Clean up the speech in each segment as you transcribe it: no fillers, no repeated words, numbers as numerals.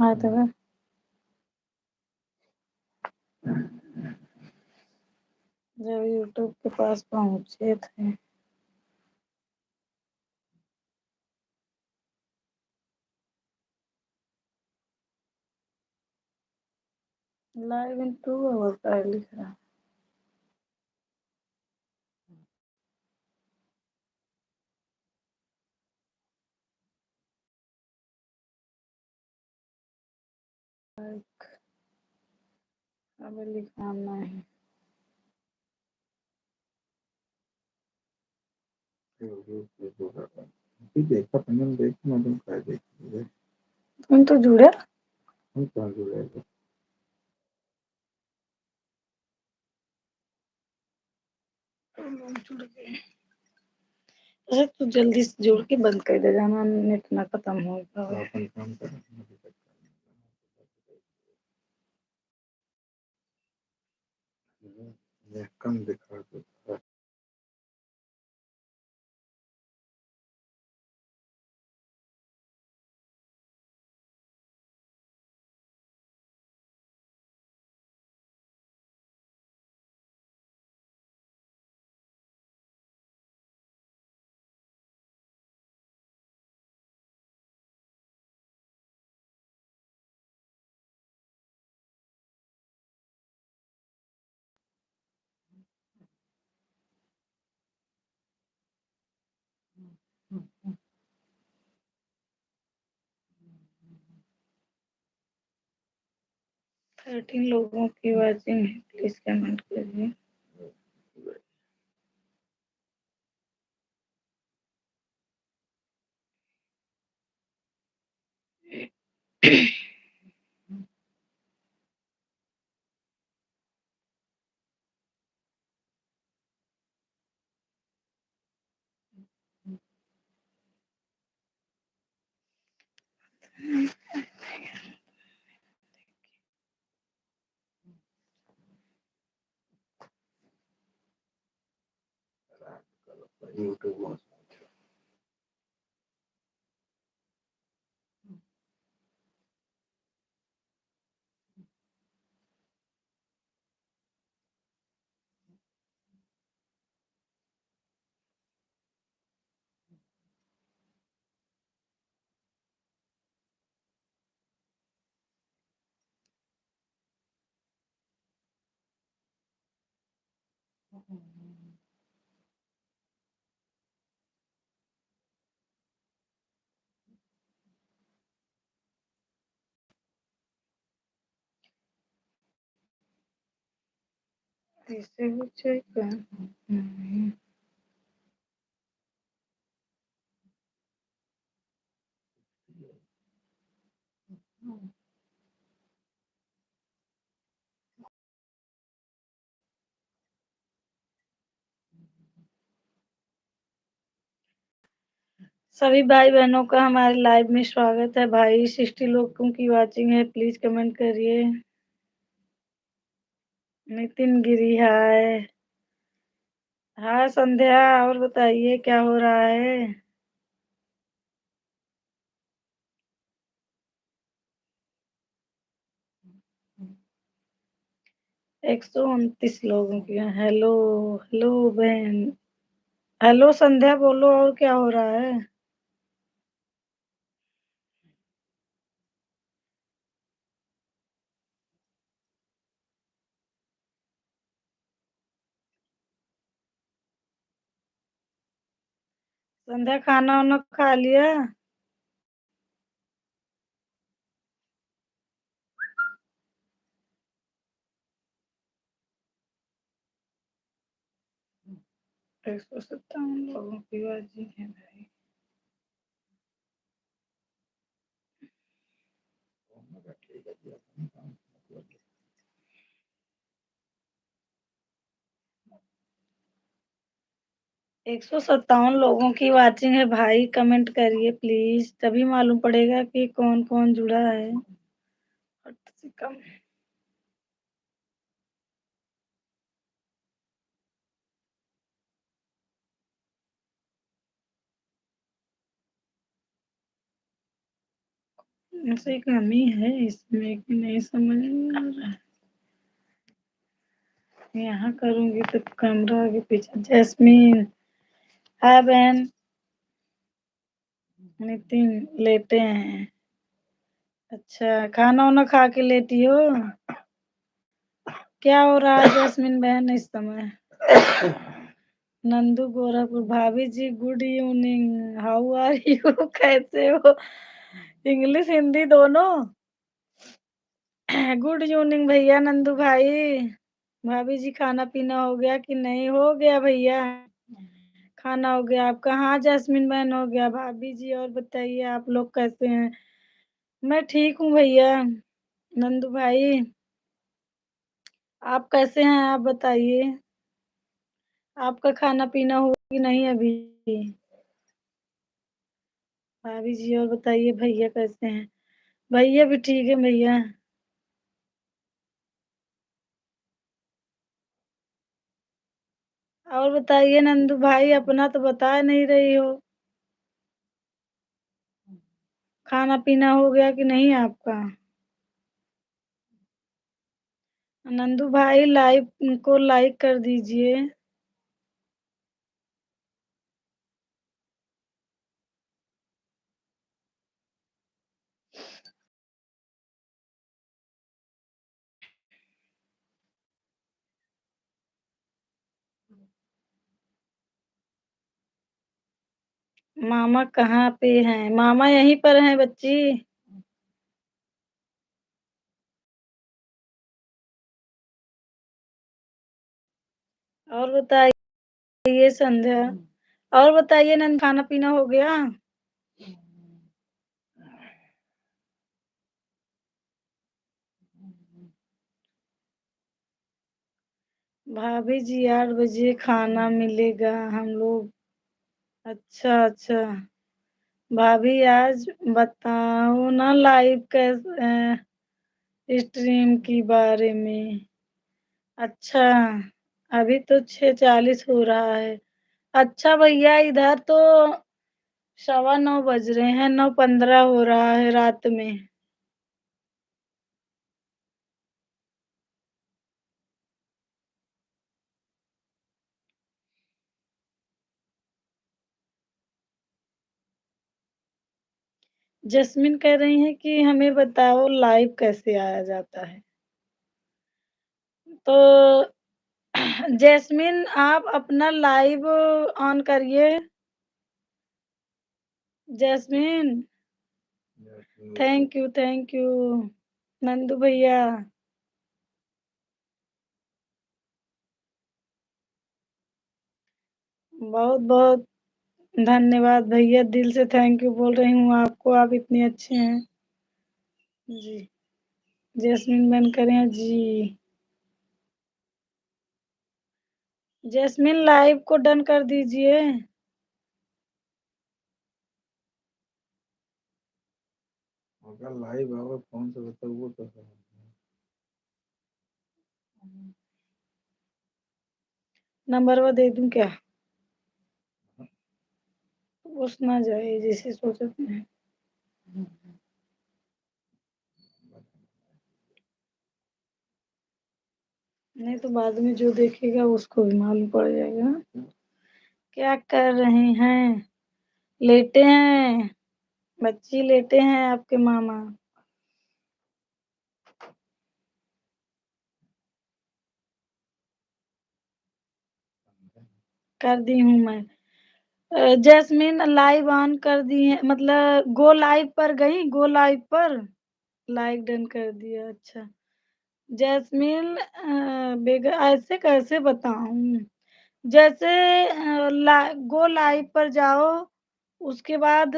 हाँ तो जब यूट्यूब के पास पहुंचे थे लाइव इन 2 आवर का लिख रहा। अब लिखाना है। तुम तो जुड़े जुड़ गए। अरे तू जल्दी से जुड़ के बंद कर दे जाना, नेट ना खत्म होगा। कम दिखा दो। थर्टीन लोगों की वाचिंग है, प्लीज कमेंट करिए। ऐसे भी चेक सभी भाई बहनों का हमारे लाइव में स्वागत है। भाई 60 लोगों की वाचिंग है, प्लीज कमेंट करिए। नितिन गिरी हाय। हाँ संध्या, और बताइए क्या हो रहा है। 129 लोगों की। हेलो हेलो बहन। हेलो संध्या, बोलो और क्या हो रहा है। संध्या खाना वाना खा लिया। एक सौ 57 लोगों की वाचिंग है भाई। 157 लोगों की वाचिंग है भाई, कमेंट करिए प्लीज, तभी मालूम पड़ेगा कि कौन कौन जुड़ा है। से कम। ऐसी कमी है इसमें कि नहीं समझ में आ रहा है। यहाँ करूंगी तो कैमरा आगे पीछे। जैस्मीन, हाय बहन। नितिन, लेटे हैं। अच्छा, खाना वाना खा के लेटी हो? क्या हो रहा है जैस्मिन बहन इस समय? नंदू गोरखपुर, भाभी ji good evening, how are you? कैसे हो? इंग्लिश हिंदी दोनों। गुड इवनिंग भैया नंदू भाई। भाभी जी खाना पीना हो गया कि नहीं? हो गया भैया, खाना हो गया आपका। हाँ जैस्मिन बहन, हो गया। भाभी जी और बताइए, आप लोग कैसे हैं? मैं ठीक हूँ भैया। नंदू भाई, आप कैसे हैं? आप बताइए, आपका खाना पीना हुआ कि नहीं अभी? भाभी जी और बताइए, भैया कैसे हैं? भैया भी ठीक है भैया। और बताइए नंदू भाई, अपना तो बता नहीं रही हो। खाना पीना हो गया कि नहीं आपका? नंदू भाई लाइव को लाइक कर दीजिए। मामा कहाँ पे हैं? मामा यहीं पर हैं बच्ची। और बताइए संध्या, और बताइए नंद, खाना पीना हो गया? भाभी जी 8 बजे खाना मिलेगा हम लोग। अच्छा अच्छा। भाभी आज बताओ ना लाइव कैसे स्ट्रीम के बारे में। अच्छा, अभी तो 6:40 हो रहा है। अच्छा भैया, इधर तो 9:15 बज रहे हैं, 9:15 हो रहा है रात में। जस्मिन कह रही है कि हमें बताओ लाइव कैसे आया जाता है। तो जैस्मिन, आप अपना लाइव ऑन करिए। Jasmine, thank you thank you. Nandu भैया, बहुत बहुत धन्यवाद भैया, दिल से थैंक यू बोल रही हूँ आपको, आप इतने अच्छे हैं जी। जैस्मिन बन करें जी। जैस्मिन लाइव को डन कर दीजिए। अगर लाइव आओ फोन से बताओ वो तो है। नंबर वो दे दूं क्या? उस ना जाए जैसे सोचते हैं। नहीं तो बाद में जो देखेगा उसको भी मालूम पड़ जाएगा। क्या कर रहे हैं? लेटे हैं? बच्ची लेटे हैं आपके मामा? कर दी हूँ मैं। जैस्मिन लाइव ऑन कर दी है, मतलब गो लाइव पर गई, गो लाइव पर लाइक डन कर दिया। अच्छा जैस्मिन, ऐसे कैसे बताऊं? जैसे गो लाइव पर जाओ, उसके बाद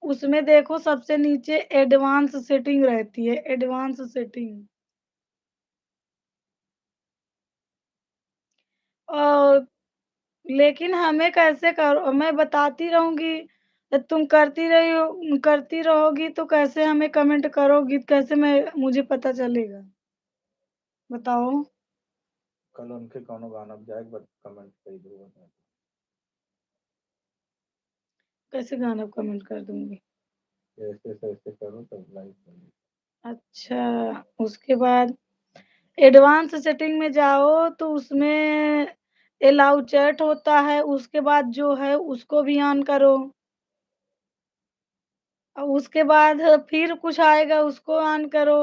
उसमें देखो सबसे नीचे एडवांस सेटिंग रहती है, एडवांस सेटिंग। और लेकिन हमें कैसे करो, मैं बताती रहूंगी तो तुम करती रहोगी तो कैसे हमें कमेंट करोगी, कैसे मैं मुझे पता चलेगा? बताओ। कल उनके कौन गाना बजाए कमेंट कर दूंगा। कैसे गाना कमेंट कर दूंगी? ऐसे करो तब लाइव बनेगा। अच्छा, उसके बाद एडवांस सेटिंग में जाओ तो उसमें अलाउ चैट होता है, उसके बाद जो है उसको भी ऑन करो। और उसके बाद फिर कुछ आएगा उसको ऑन करो।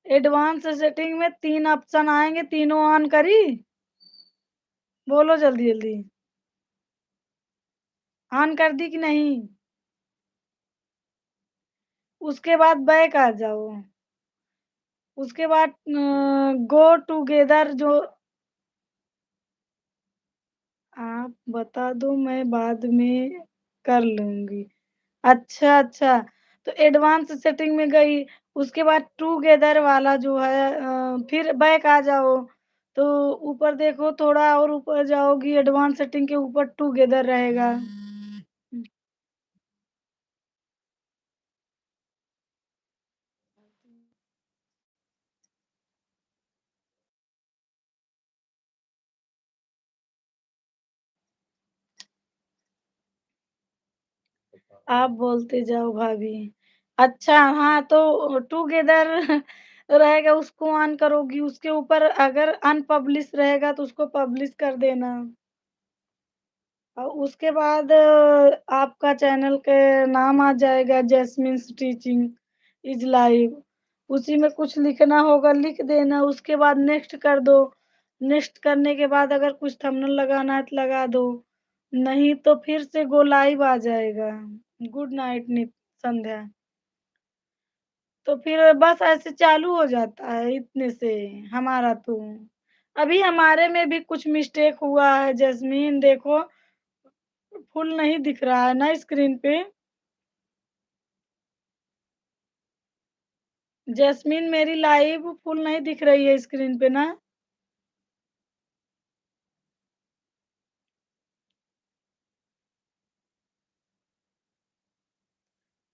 एडवांस सेटिंग में 3 ऑप्शन आएंगे, तीनों ऑन करी? बोलो जल्दी जल्दी। ऑन कर दी कि नहीं? उसके बाद बैक आ जाओ। उसके बाद गो टुगेदर जो आप बता दो, मैं बाद में कर लूंगी। अच्छा अच्छा, तो एडवांस सेटिंग में गई, उसके बाद टुगेदर वाला जो है फिर बैक आ जाओ। तो ऊपर देखो, थोड़ा और ऊपर जाओगी, एडवांस सेटिंग के ऊपर टुगेदर रहेगा। आप बोलते जाओ भाभी। अच्छा हाँ, तो टुगेदर रहेगा, उसको ऑन करोगी, उसके ऊपर अगर अनपब्लिश रहेगा तो उसको पब्लिश कर देना। और उसके बाद आपका चैनल के नाम आ जाएगा, जैस्मिन टीचिंग इज लाइव। उसी में कुछ लिखना होगा, लिख देना। उसके बाद नेक्स्ट कर दो। नेक्स्ट करने के बाद अगर कुछ थंबनेल लगाना है तो लगा दो, नहीं तो फिर से गो लाइव आ जाएगा। गुड नाइट नित संध्या। तो फिर बस ऐसे चालू हो जाता है इतने से हमारा तो। अभी हमारे में भी कुछ मिस्टेक हुआ है जैस्मीन, देखो फुल नहीं दिख रहा है ना स्क्रीन पे। जैस्मीन मेरी लाइव फुल नहीं दिख रही है स्क्रीन पे ना।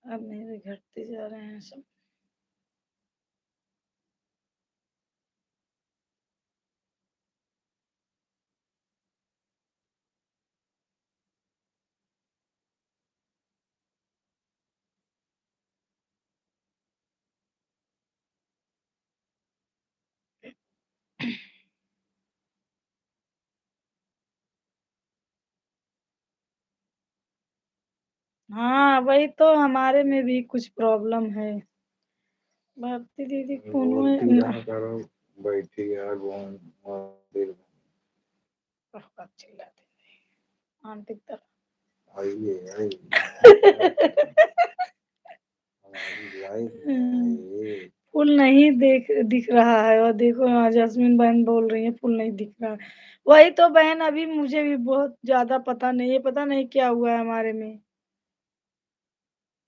अब मेरे घटते जा रहे हैं सब। हाँ वही तो, हमारे में भी कुछ प्रॉब्लम है। भारती दीदी फोन बोलती में रहा करो, बैठी यार मंदिर चिल्लाते आंटी की आइए आइए तरह। हमारी लाइफ में आइए। फुल नहीं दिख रहा है, और देखो जैस्मिन बहन बोल रही है फुल नहीं दिख रहा है। वही तो बहन, अभी मुझे भी बहुत ज्यादा पता नहीं है, पता नहीं क्या हुआ है हमारे में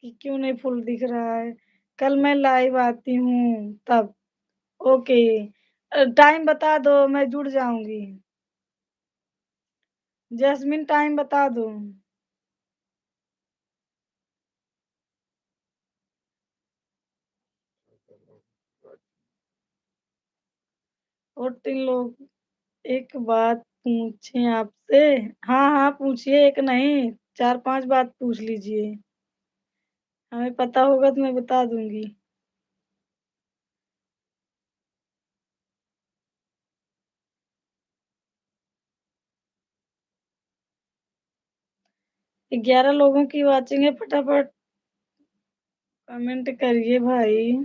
कि क्यों नहीं फुल दिख रहा है। कल मैं लाइव आती हूँ तब। ओके, टाइम बता दो, मैं जुड़ जाऊंगी। जैस्मिन टाइम बता दो। और 3 लोग, एक बात पूछें आपसे? हाँ हाँ पूछिए, एक नहीं 4-5 बात पूछ लीजिए, हमें पता होगा तो मैं बता दूंगी। 11 लोगों की वाचिंग है, फटाफट कमेंट करिए भाई।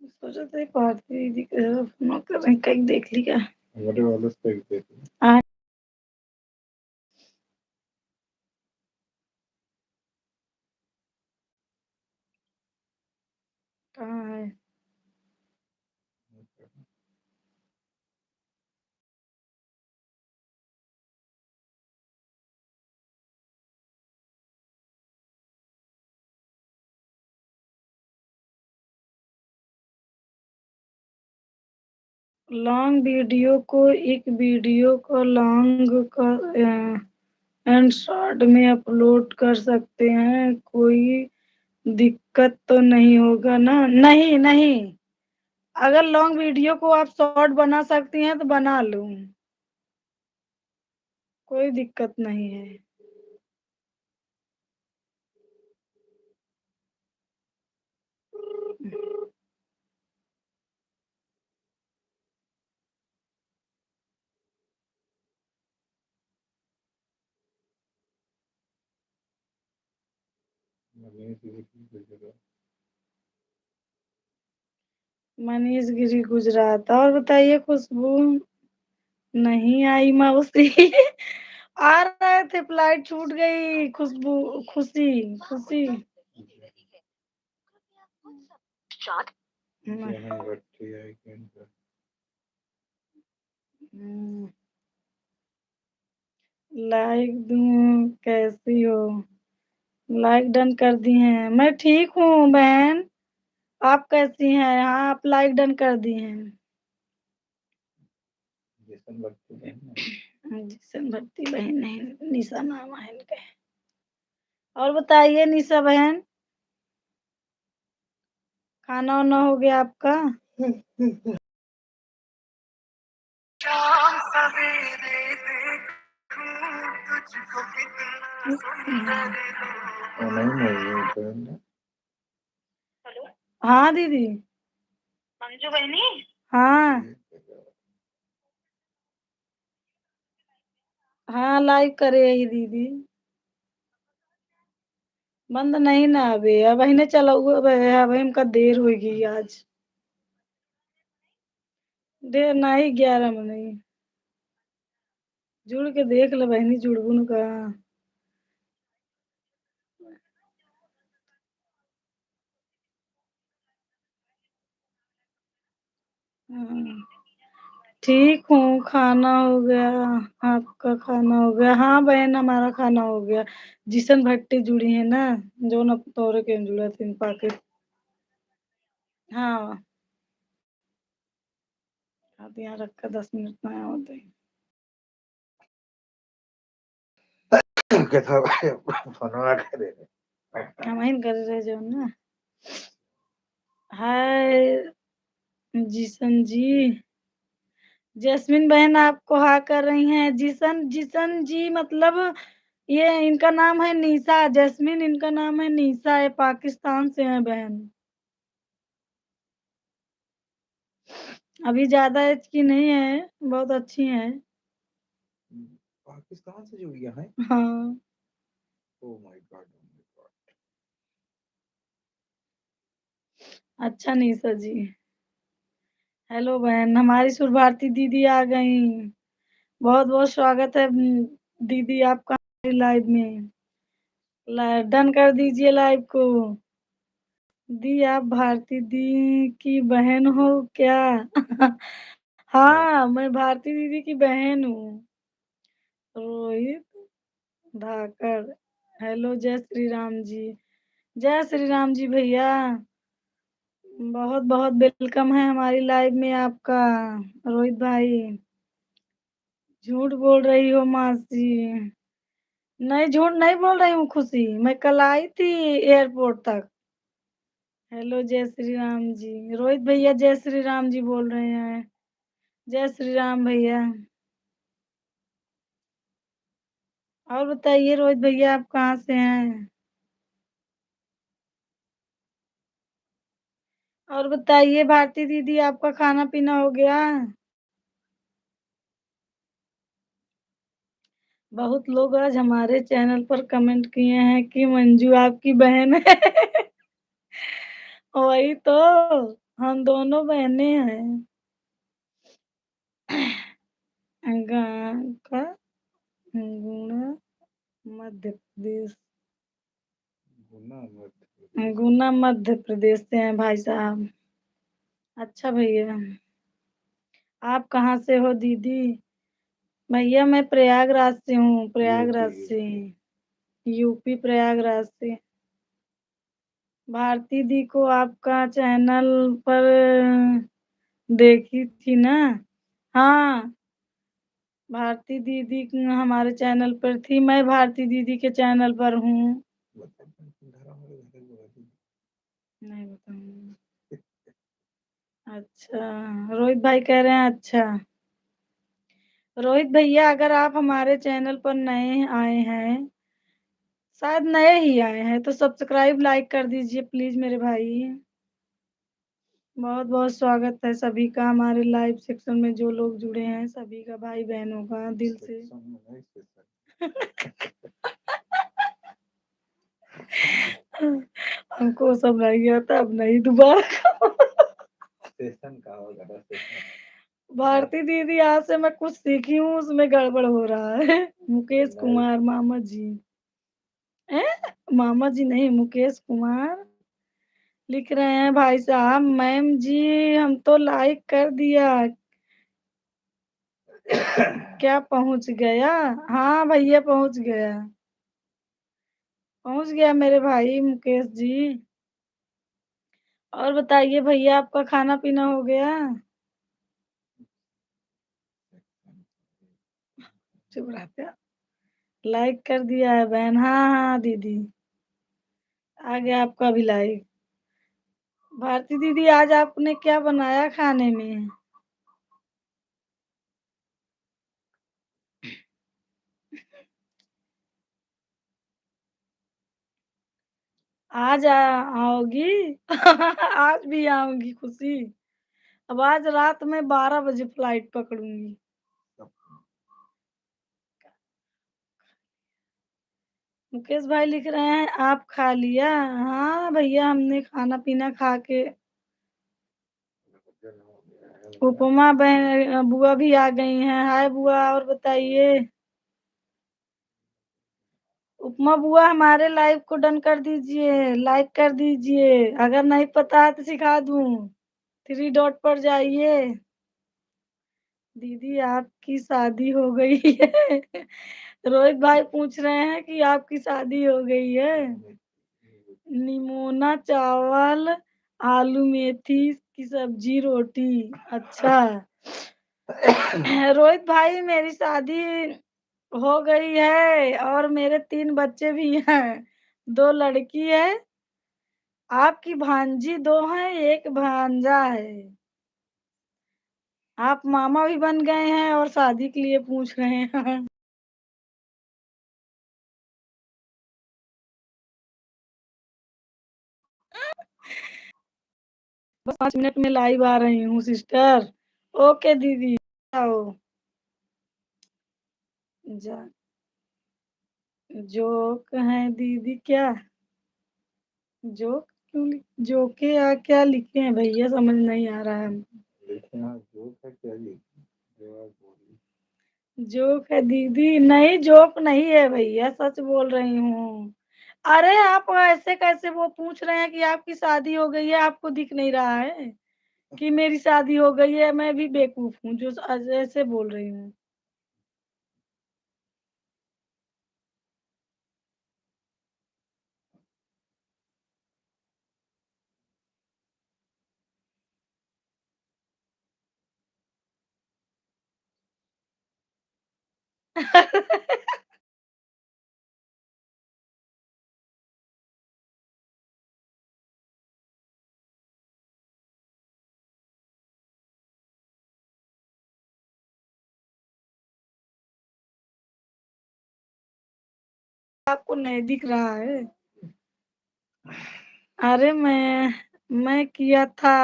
सोचा था भारती दीदी का फोन कर रहे हैं, कहीं देख लिया। हमारे वाले से देख आ, कहाँ है? लॉन्ग वीडियो को एक वीडियो को लॉन्ग कर एंड शॉर्ट में अपलोड कर सकते हैं, कोई दिक्कत तो नहीं होगा ना? नहीं नहीं, अगर लॉन्ग वीडियो को आप शॉर्ट बना सकती हैं तो बना लो। कोई दिक्कत नहीं है। मनीष गिरी गुजरात। और बताइए खुशबू। नहीं आई मौसी। आ रहे थे, फ्लाइट छूट गई। खुशबू, खुशी, खुशी। लाइक दूं, कैसी हो? लाइक डन कर दी हैं। मैं ठीक हूँ बहन, आप कैसी हैं? हाँ, आप लाइक डन कर दी हैं। जिसन भट्टी बहन नहीं, निशा नाम है इनका। और बताइए निशा बहन, खाना वाना हो गया आपका? हाँ दीदी। मंजू बहनी। हाँ हाँ, लाइव करे ही दीदी। बंद नहीं ना अबे, अब ही चला हुआ अब हमका देर होगी आज। देर नहीं, 11 में नहीं। जुड़ के देख ले बहनी, जुड़बुन का। हाँ, ठीक हूँ, खाना हो गया। आपका खाना हो गया? हाँ बहन, हमारा खाना हो गया। जिसन भट्टी जुड़ी है ना, जो न तोरे के जुड़ा थी पाके। हाँ, अब यहाँ रखा 10 मिनट में होते हैं। हम ही कर रहे जो ना। हाय जिसन जी। जैस्मिन बहन आपको हाँ कर रही हैं। जिसन, जिसन जी मतलब ये इनका नाम है निशा। जैस्मिन इनका नाम है निशा है, पाकिस्तान से है बहन। अभी ज्यादा एज की नहीं है, बहुत अच्छी है। पाकिस्तान से जुड़ी है? हाँ। Oh my God. अच्छा निशा जी। हेलो बहन, हमारी सुर भारती दीदी आ गई। बहुत बहुत स्वागत है दीदी आपका लाइव में। डन कर दीजिए लाइव को। दी, आप भारती दी की बहन हो क्या? हाँ, मैं भारती दीदी की बहन हूँ। रोहित धाकड़। हेलो, जय श्री राम जी। जय श्री राम जी भैया। बहुत बहुत वेलकम है हमारी लाइव में आपका। रोहित भाई, झूठ बोल रही हो मासी। नहीं, झूठ नहीं बोल रही हूँ खुशी, मैं कल आई थी एयरपोर्ट तक। हेलो, जय श्री राम जी। रोहित भैया जय श्री राम जी बोल रहे हैं। जय श्री राम भैया। और बताइए रोहित भैया, आप कहाँ से हैं? और बताइए भारती दीदी, आपका खाना पीना हो गया? बहुत लोग आज हमारे चैनल पर कमेंट किए हैं कि मंजू आपकी बहन है। वही तो, हम दोनों बहनें हैं। का गुना मध्य प्रदेश। गुना मध्य प्रदेश से हैं भाई साहब। अच्छा भैया, आप कहाँ से हो दीदी? भैया मैं प्रयागराज से हूँ, प्रयागराज से। यूपी प्रयागराज से। भारती दी को आपका चैनल पर देखी थी ना? हाँ, भारती दीदी हमारे चैनल पर थी, मैं भारती दीदी के चैनल पर हूँ। नहीं बताऊंगी। अच्छा, रोहित भाई कह रहे हैं अच्छा। रोहित भैया अगर आप हमारे चैनल पर नए आए हैं, शायद नए ही आए हैं, तो सब्सक्राइब लाइक कर दीजिए प्लीज मेरे भाई। बहुत बहुत स्वागत है सभी का हमारे लाइव सेक्शन में, जो लोग जुड़े हैं सभी का भाई बहनों का दिल से। हमको सब नहीं आता, अब नहीं दोबारा। सेशन का होगा सेशन। भारती दीदी आज से मैं कुछ सीखी हूँ, उसमें गड़बड़ हो रहा है। मुकेश कुमार मामा जी, मामा जी नहीं, मुकेश कुमार लिख रहे हैं भाई साहब, मैम जी हम तो लाइक कर दिया, क्या पहुंच गया? हाँ भैया पहुंच गया, पहुंच गया मेरे भाई मुकेश जी। और बताइए भैया, आपका खाना पीना हो गया? चुप रहते हैं। लाइक कर दिया है बहन, हाँ हाँ दीदी, आ गया आपका भी लाइक। भारती दीदी आज आपने क्या बनाया खाने में? आज आओगी? आज भी आऊंगी खुशी। अब आज रात में 12 बजे फ्लाइट पकड़ूंगी। मुकेश भाई लिख रहे हैं आप खा लिया? हाँ भैया हमने खाना पीना खा के। उपमा बहन बुआ भी आ गई हैं, हाय बुआ, और बताइए। उपमा बुआ हमारे लाइव को डन कर दीजिए, लाइक कर दीजिए, अगर नहीं पता है तो सिखा दूं। 3 डॉट पर जाइए। दीदी आपकी शादी हो गई है? रोहित भाई पूछ रहे हैं कि आपकी शादी हो गई है? निमोना चावल, आलू मेथी की सब्जी रोटी। अच्छा। रोहित भाई मेरी शादी हो गई है और मेरे 3 बच्चे भी हैं, 2 लड़की है, आपकी भांजी 2 हैं, एक भांजा है। आप मामा भी बन गए हैं और शादी के लिए पूछ रहे हैं। बस 5 मिनट में लाइव आ रही हूँ सिस्टर। ओके दीदी, आओ। जा जोक है दीदी क्या? जोक क्यों जोके या क्या लिखे हैं भैया, समझ नहीं आ रहा है। जोक है क्या जोक है दीदी? नहीं जोक नहीं है भैया, सच बोल रही हूँ। अरे आप ऐसे कैसे वो पूछ रहे हैं कि आपकी शादी हो गई है, आपको दिख नहीं रहा है कि मेरी शादी हो गई है? मैं भी बेवकूफ हूँ जो ऐसे बोल रही हूँ। आपको नहीं दिख रहा है? अरे मैं किया था।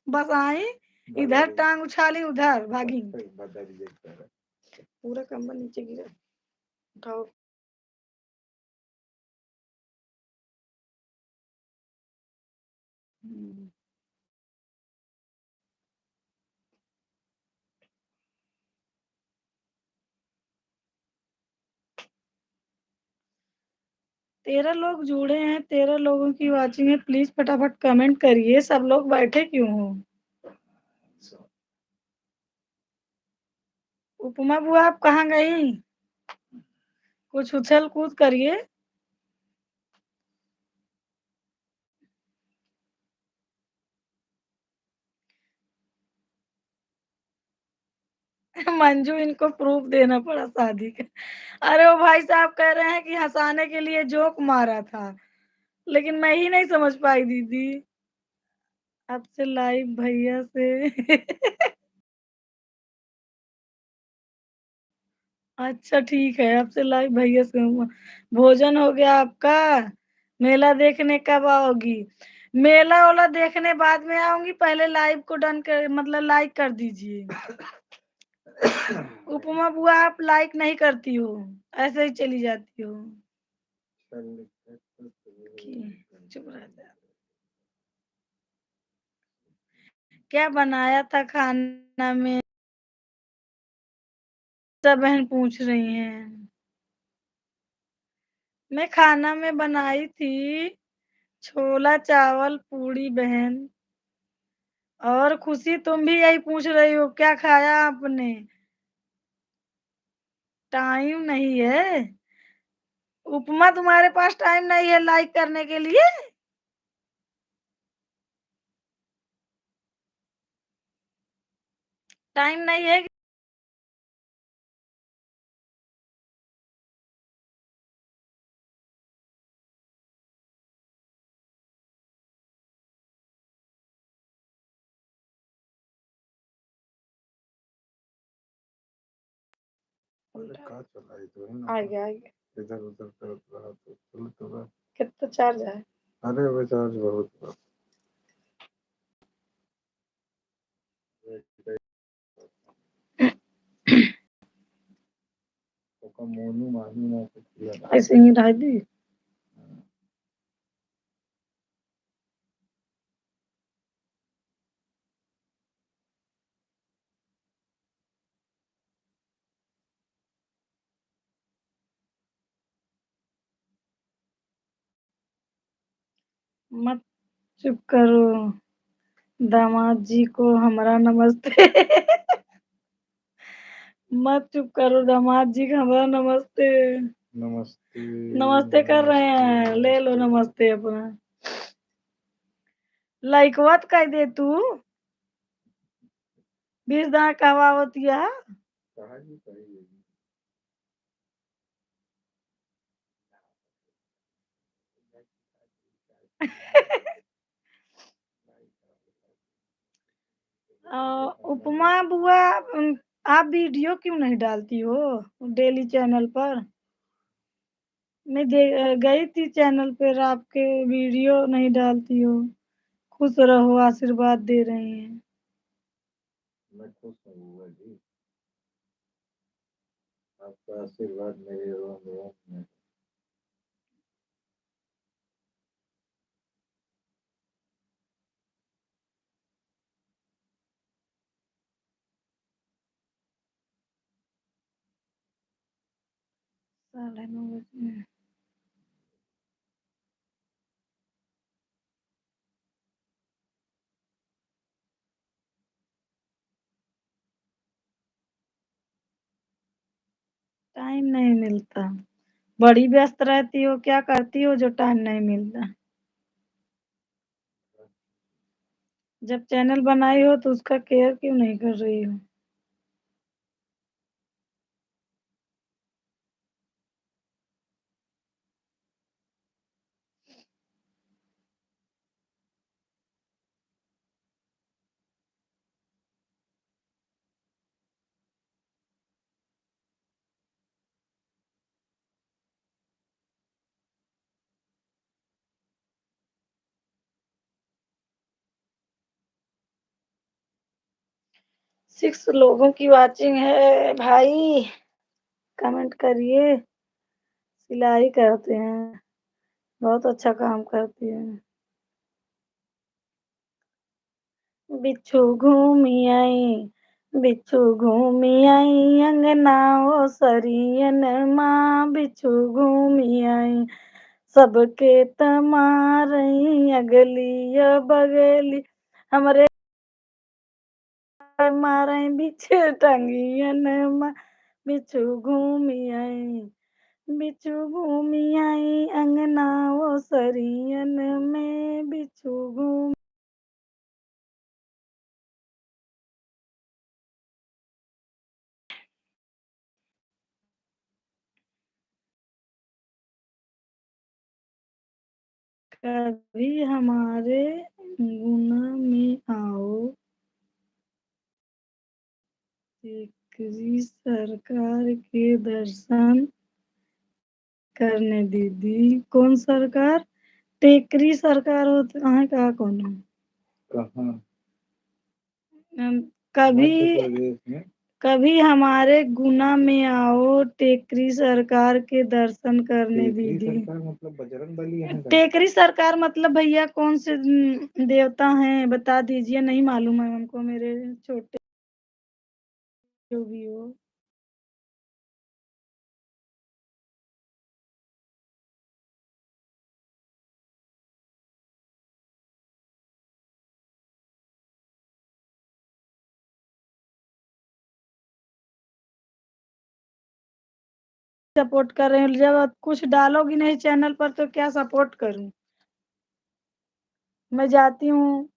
बस आई, इधर टांग उछाली, उधर भागी, पूरा कंबल नीचे गिरा। उठाओ। 13 लोग जुड़े हैं, 13 लोगों की वॉचिंग है, प्लीज़ फटाफट कमेंट करिए, सब लोग बैठे क्यों हो? उपमा बुआ आप कहाँ गईं? कुछ उछल-कूद करिए। मंजू इनको प्रूफ देना पड़ा शादी का। अरे वो भाई साहब कह रहे हैं कि हँसाने के लिए जोक मारा था, लेकिन मैं ही नहीं समझ पाई दीदी। अब से लाइव भैया से अच्छा ठीक है, अब से लाइव भैया से हुआ। भोजन हो गया आपका? मेला देखने कब आओगी? मेला-वेला देखने बाद में आऊँगी, पहले लाइव को डन कर मतलब लाइक कर दीजिए। उपमा बुआ आप लाइक नहीं करती हो, ऐसे ही चली जाती हो। कि चुप रह जा। क्या बनाया था खाना में? सब बहन पूछ रही हैं। मैं खाना में बनाई थी छोला चावल पूड़ी बहन। और खुशी तुम भी यही पूछ रही हो क्या खाया आपने? टाइम नहीं है। उपमा तुम्हारे पास टाइम नहीं है लाइक करने के लिए? टाइम नहीं है? कहाँ चला है तो है ना? आ गया आ गया। इधर उधर कर रहा तो चल तो रहा। कितना चार्ज है? अरे वो चार्ज बहुत बा। ओका मोनू माही ना कुछ किया। ऐसे ही रह दी। मत चुप करो। दामाद जी को हमारा नमस्ते। मत चुप करो, दामाद जी का हमारा नमस्ते। नमस्ते। नमस्ते कर रहे हैं, ले लो नमस्ते अपना। लाइकवा तो कह दे तू। 20 दाना कहवावतिया। कहा जी कही। उपमा बुआ आप वीडियो क्यों नहीं डालती हो डेली चैनल पर? मैं गई थी चैनल पर आपके, वीडियो नहीं डालती हो। खुश रहो, आशीर्वाद दे रही हैं। मैं खुश हूँ बुआ जी। आपका आशीर्वाद मेरे रोम रोम में। साढ़े 9 बजे। टाइम नहीं मिलता। बड़ी व्यस्त रहती हो, क्या करती हो जो टाइम नहीं मिलता? जब चैनल बनाई हो तो उसका केयर क्यों नहीं कर रही हो? सिक्स लोगों की वॉचिंग है भाई, कमेंट करिए। सिलाई करते हैं, बहुत अच्छा काम करती हैं। बिच्छू घूमी आई, बिच्छू घूमी आई, अंगना ओ सरियन माँ बिच्छू घूमी आई। सबके तमारई अगली या बगली हमरे मारई बिछु टंगियन बिछु घूमी आई बिछु घूमी आई अंगना वो सरियन में बिछु घूम कभी हमारे गुना में आओ टेकरी सरकार के दर्शन करने दीदी कौन सरकार टेकरी सरकार होते कहाँ कहाँ कौन है कहाँ कभी मध्य प्रदेश में कभी हमारे गुना में आओ टेकरी सरकार के दर्शन करने टेकरी दीदी सरकार मतलब बजरंग बली है टेकरी सरकार मतलब भैया कौन से देवता हैं बता दीजिए नहीं मालूम है हमको मेरे छोटे जो भी हो सपोर्ट कर रहे हैं जब आप कुछ डालोगी नहीं चैनल पर तो क्या सपोर्ट करूं मैं जाती हूँ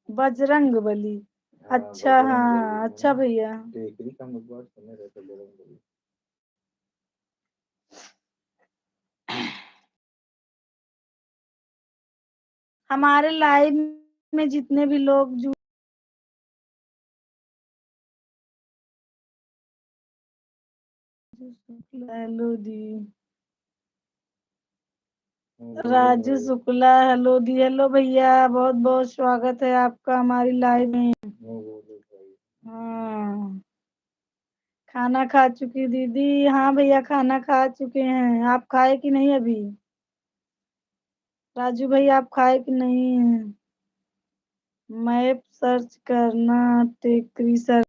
बजरंग बली अच्छा हाँ अच्छा भैया टेकरी का मुखबार सुने रहते बजरंग बली हमारे लाइव में जितने भी लोग हेलो दी राजू शुक्ला हेलो दी हेलो भैया बहुत बहुत स्वागत है आपका हमारी लाइव में हाँ खाना खा चुकी दीदी हाँ भैया खाना खा चुके हैं आप खाए कि नहीं अभी राजू भाई आप खाए कि नहीं मैप सर्च करना टेकरी सर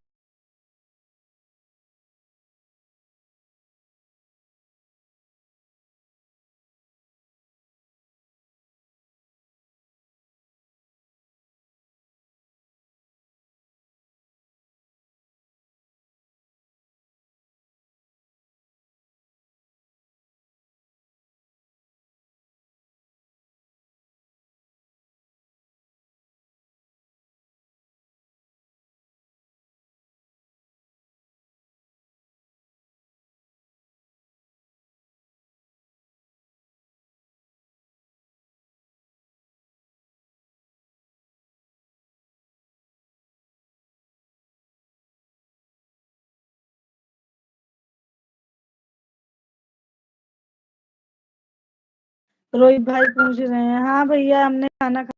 रोहित भाई पूछ रहे हैं हाँ भैया हमने खाना खा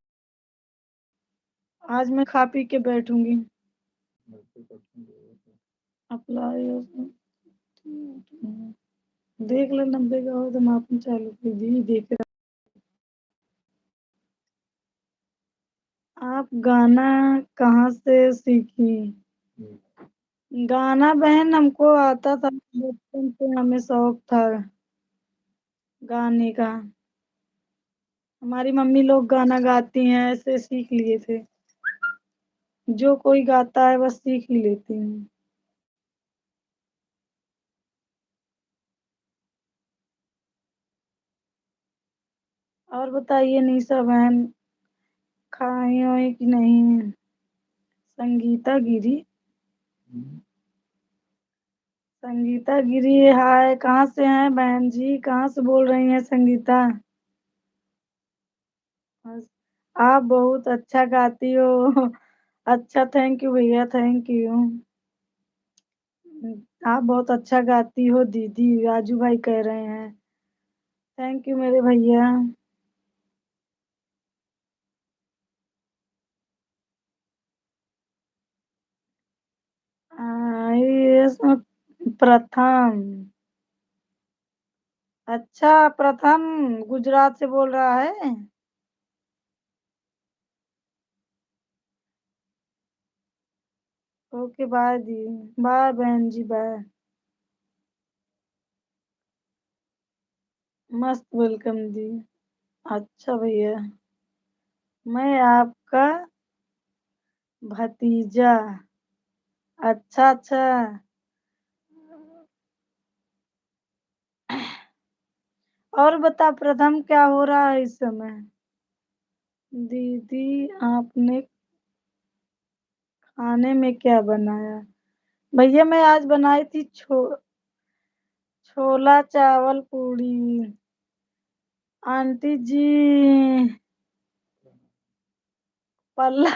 आज मैं खा पी के बैठूंगी अप्लाई देख ले 90 का हो तो मापन चालू कर दी देख रहा आप गाना कहाँ से सीखी गाना बहन हमको आता था बचपन से हमें शौक था गाने का हमारी मम्मी लोग गाना गाती हैं ऐसे सीख लिए थे जो कोई गाता है बस सीख ही लेती हूँ और बताइए निशा बहन खाई हुई कि नहीं संगीता गिरी संगीता गिरी हाय कहाँ से हैं बहन जी कहाँ से बोल रही हैं संगीता आप बहुत अच्छा गाती हो अच्छा थैंक यू भैया थैंक यू आप बहुत अच्छा गाती हो दीदी राजू भाई कह रहे हैं थैंक यू मेरे भैया ये प्रथम अच्छा प्रथम गुजरात से बोल रहा है ओके बाय दी बाय बहन जी बाय मस्त वेलकम दी। अच्छा भैया, मैं आपका भतीजा। अच्छा, अच्छा। और बता प्रथम क्या हो रहा है इस समय? दीदी, आपने खाने में क्या बनाया? भैया मैं आज बनाई थी छोला चावल पूड़ी। आंटी जी पल्ला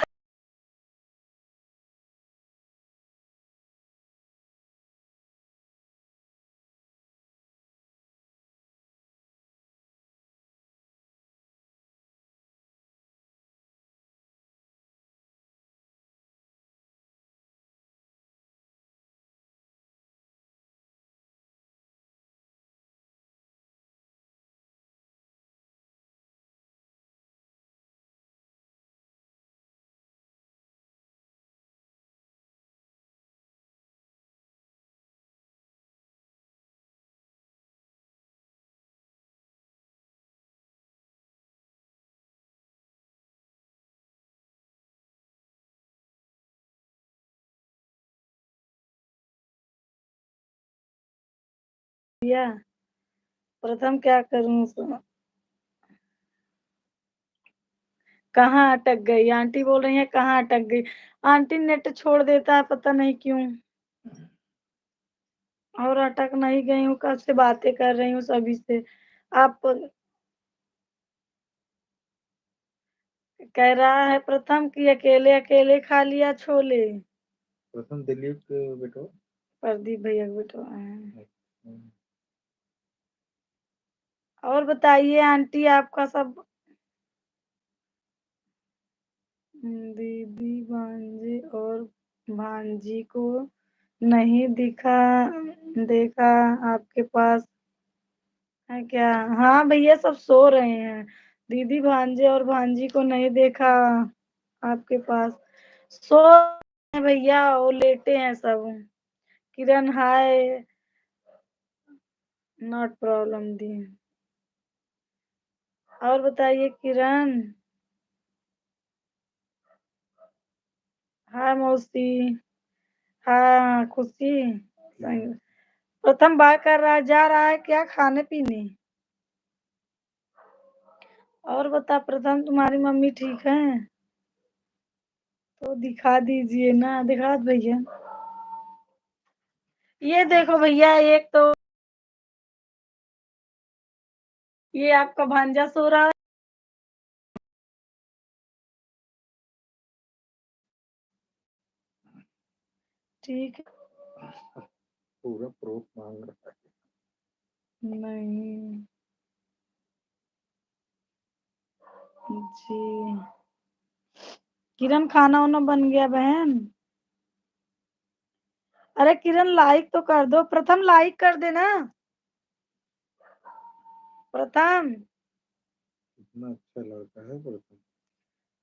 दिया। प्रथम क्या करूं कहाँ अटक गई? आंटी बोल रही है कहाँ अटक गई? आंटी नेट छोड़ देता है पता नहीं क्यों। और अटक नहीं गई हूँ, कब से बातें कर रही हूँ सभी से। आप कह रहा है प्रथम कि अकेले अकेले खा लिया छोले। प्रथम दिलीप के बेटो प्रदीप भैया के बेटो हैं। और बताइए आंटी आपका सब। दीदी भांजे और भांजी को नहीं देखा आपके पास है क्या? हाँ भैया सब सो रहे हैं। दीदी भांजे और भांजी को नहीं देखा आपके पास। सो रहे हैं भैया, वो लेटे हैं सब। किरण हाय। नॉट प्रॉब्लम दी। और बताइए किरण। हाय मौसी। हाँ खुशी। प्रथम बात कर रहा है, जा रहा है क्या खाने पीने? और बता प्रथम तुम्हारी मम्मी ठीक है? तो दिखा दीजिए ना, दिखा दो भैया। ये देखो भैया, एक तो ये आपका भांजा सो रहा है। ठीक है। पूरा प्रूफ मांग रहा है। नहीं जी। किरण खाना वाना बन गया बहन? अरे किरण लाइक तो कर दो, प्रथम लाइक कर देना। प्रथम इतना अच्छा लड़का है प्रथम।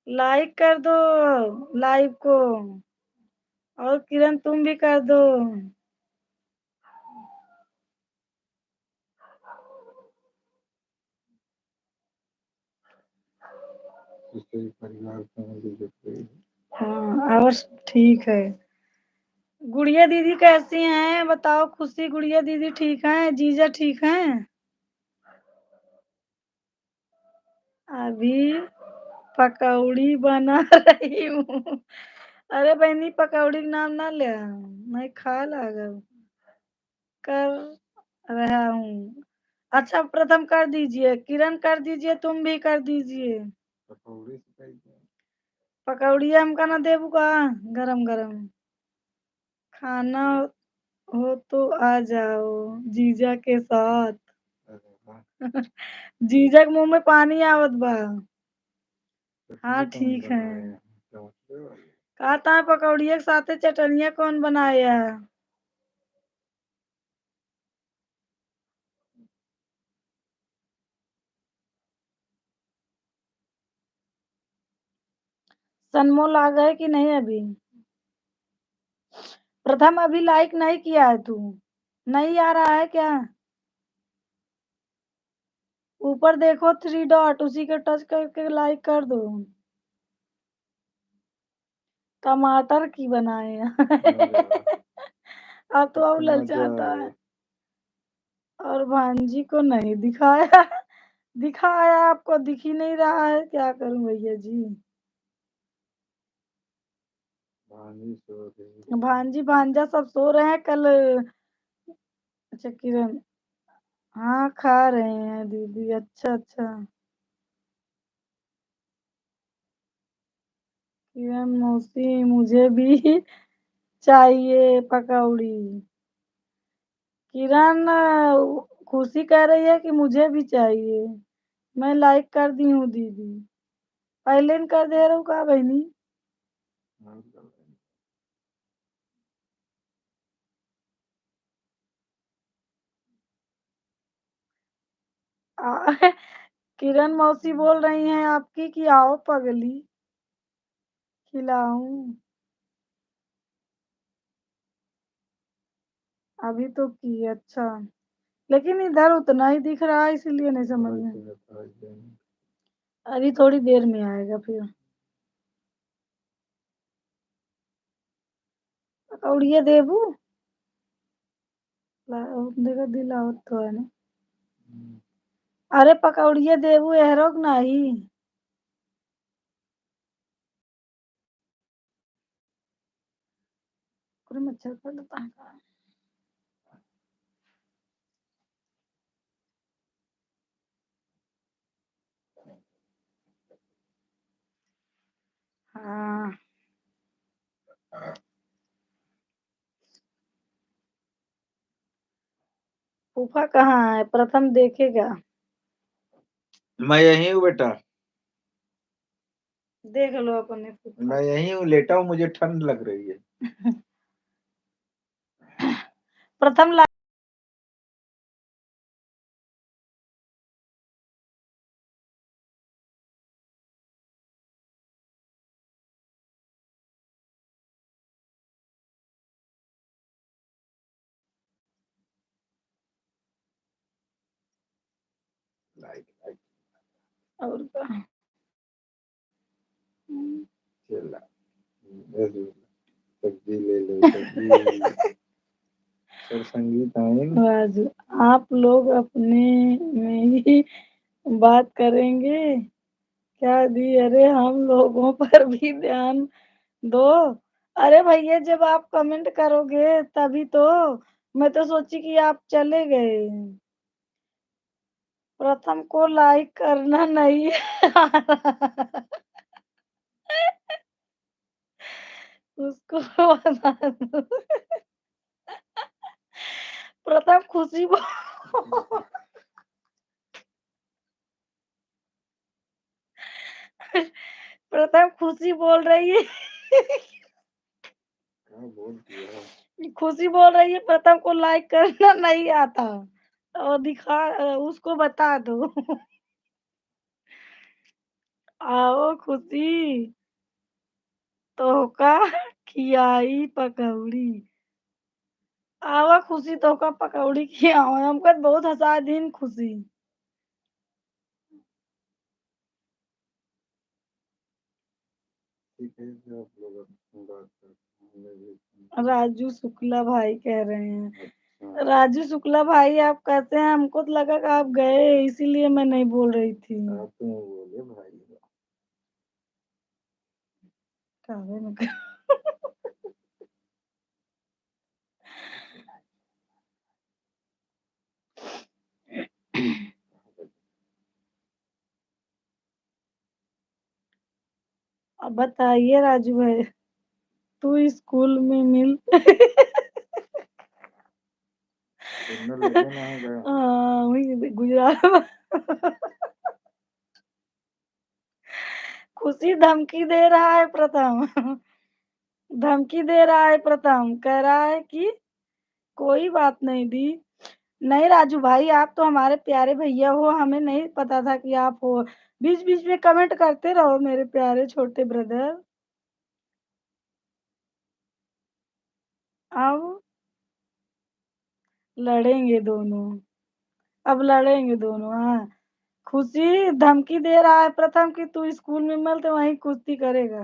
लाइक कर दो लाइव को। और किरण तुम भी कर दो। इससे परिवार फैमिली जुट गई। हाँ और ठीक है। गुड़िया दीदी कैसी हैं बताओ? खुशी गुड़िया दीदी ठीक हैं? जीजा ठीक हैं? अभी पकौड़ी बना रही हूँ। अरे बहनी पकौड़ी का नाम ना ले, मैं खा लगा कर रहा हूँ। अच्छा प्रथम कर दीजिए, किरण कर दीजिए, तुम भी कर दीजिए। पकौड़ी सिखाई थी। पकौड़ी हमका ना देबू का? गरम गरम खाना हो तो आ जाओ जीजा के साथ। अरे वाह। जीजा के मुंह में पानी आवत बा। हाँ चटनी कौन ठीक है। बनाया है? टमाटर वाली। कहता है पकौड़िया के साथ चटनिया कौन बनाया है? सनमोल आ गए कि नहीं अभी? प्रथम अभी लाइक नहीं किया है तू? नहीं आ रहा है क्या? ऊपर देखो 3 डॉट, उसी के टच करके लाइक कर दो। टमाटर की बनाए हैं। अरे वाह, अब तो तब अब तो मजा ललचाता है। आएगा। और भांजी को नहीं दिखाया। दिखाया आपको, दिख ही नहीं रहा है, क्या करूं भैया जी। पानी सो रही है। भांजी भांजा सब सो रहे हैं कल। अच्छा किरण, हाँ खा रहे हैं दीदी। अच्छा अच्छा। किरण मौसी मुझे भी चाहिए पकौड़ी। किरण खुशी कह रही है कि मुझे भी चाहिए। मैं लाइक कर दी हूँ दीदी। पहले न कर दे रहा हूँ का बहनी। हाँ, कर लेंगे। किरण मौसी बोल रही हैं आपकी कि आओ पगली खिलाऊं। अभी तो की अच्छा, लेकिन इधर उतना ही दिख रहा है इसीलिए नहीं समझ आज में। दिन है, आज दिन। अभी थोड़ी देर में आएगा फिर। पकौड़िया देबू देखो दिलावत तो है ना। अरे पकौड़िया देबू एहरोग नहीं। पूरे मच्छर कर देता है। हाँ फूफा कहाँ है, प्रथम देखेगा। मैं यही हूँ बेटा, देख लो अपने फूफा मैं को। यही हूँ, लेटा हूँ, मुझे ठंड लग रही है। प्रथम लाइक लाइक और का। चला, सब्जी ले लो सब्जी। सर संगीत आइन। राजू, आप लोग अपने में ही बात करेंगे क्या दी। अरे हम लोगों पर भी ध्यान दो। अरे भैया जब आप कमेंट करोगे तभी तो। मैं तो सोची कि आप चले गए। प्रथम को लाइक करना नहीं आ रहा। उसको बता दो। प्रथम खुशी प्रथम खुशी बोल रही है। क्या बोल दिया। खुशी बोल रही है प्रथम को लाइक करना नहीं आता। और दिखा, उसको बता दो। आओ खुशी तो का खियाई पकौड़ी। आवा खुशी तो का पकौड़ी खियाओ हमको बहुत हंसा दिन खुशी। ठीक है, जो आप लोग अपनी बात करते हैं, मैं भी राजू शुक्ला भाई कह रहे हैं। अच्छा। राजू शुक्ला भाई आप कहते हैं हमको तो लगा कि आप गए इसीलिए मैं नहीं बोल रही थी। आते हैं बोले भाई। काहे में अब बताइए राजू भाई, तू स्कूल में मिल। डिनर लेके ना गया। हाँ वही गुजरात। खुशी धमकी दे रहा है प्रथम। धमकी दे रहा है प्रथम, कह रहा है कि कोई बात नहीं दी। नहीं राजू भाई आप तो हमारे प्यारे भैया हो, हमें नहीं पता था कि आप हो। बीच बीच में कमेंट करते रहो मेरे प्यारे छोटे ब्रदर। अब लड़ेंगे दोनों, अब लड़ेंगे दोनों हाँ। खुशी धमकी दे रहा है प्रथम कि तू स्कूल में मिल तो वहीं कुश्ती करेगा।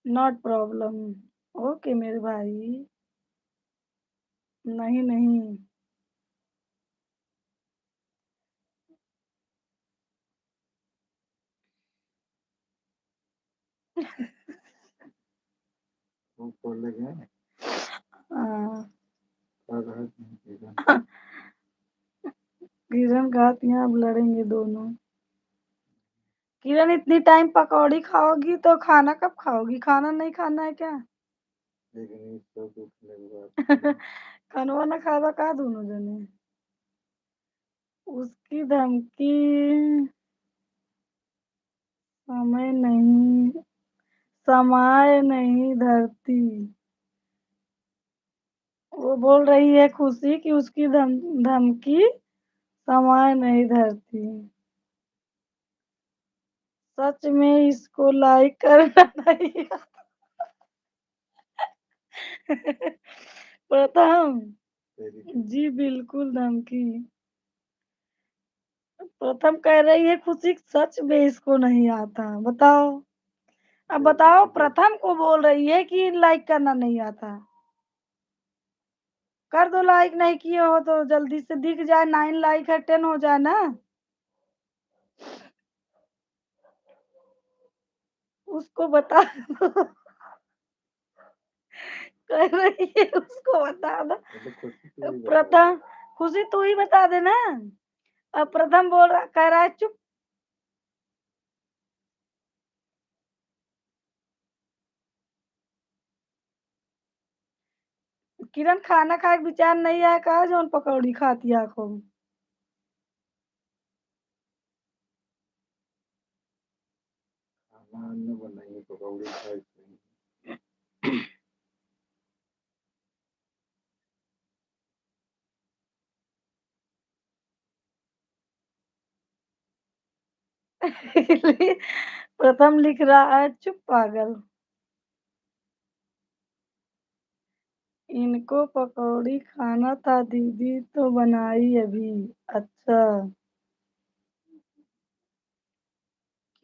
Not problem. ओके मेरे भाई। नहीं नहीं। वो बोले गए हाँ, किरण किरण घात यहाँ अब लड़ेंगे दोनों। किरण इतनी टाइम पकौड़ी खाओगी तो खाना कब खाओगी? खाना नहीं खाना है क्या? लेकिन इस सब उठने के बाद खानवा ना खावा का दोनों जने। उसकी धमकी। समय नहीं। समाय नहीं धरती। वो बोल रही है खुशी कि उसकी धमकी समाय नहीं धरती। सच में इसको लाइक करना नहीं प्रथम। तेरी जी बिल्कुल धमकी। प्रथम कह रही है खुशी सच में इसको नहीं आता। बताओ। अब बताओ प्रथम को बोल रही है कि लाइक करना नहीं आता। कर दो लाइक, नहीं किए हो तो जल्दी से दिख जाए 9 लाइक है 10 हो जाए ना। उसको बता दो। कह रही है उसको बता दो। मतलब खुशी की भी बता प्रथम खुशी तू ही बता देना। अब प्रथम बोल रहा कह रहा है चुप। किरण खाना खाए के विचार नहीं आया कहा जौन पकौड़ी खाती आखो। खाना अन्य बनाइए पकौड़ी खाए प्रथम लिख रहा है चुप पागल। इनको पकौड़ी खाना था दीदी तो बनाई अभी। अच्छा।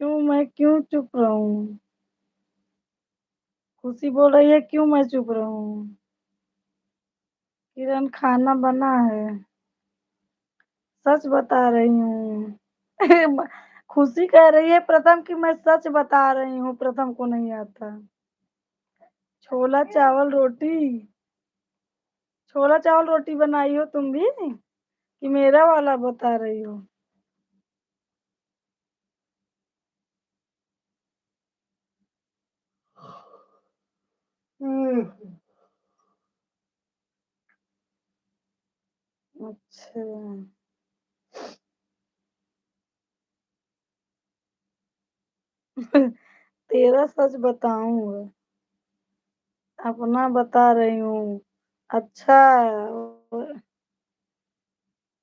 क्यों मैं क्यों चुप रहूं? खुशी बोल रही है क्यों मैं चुप रहूं? किरण खाना बना है। सच बता रही हूँ। खुशी कह रही है प्रथम कि मैं सच बता रही हूँ प्रथम को नहीं आता। छोला चावल रोटी। छोला चावल रोटी बनाई हो तुम भी कि मेरा वाला बता रही हो? अच्छा। तेरा सच बताऊंगा। अपना बता रही हूँ। अच्छा।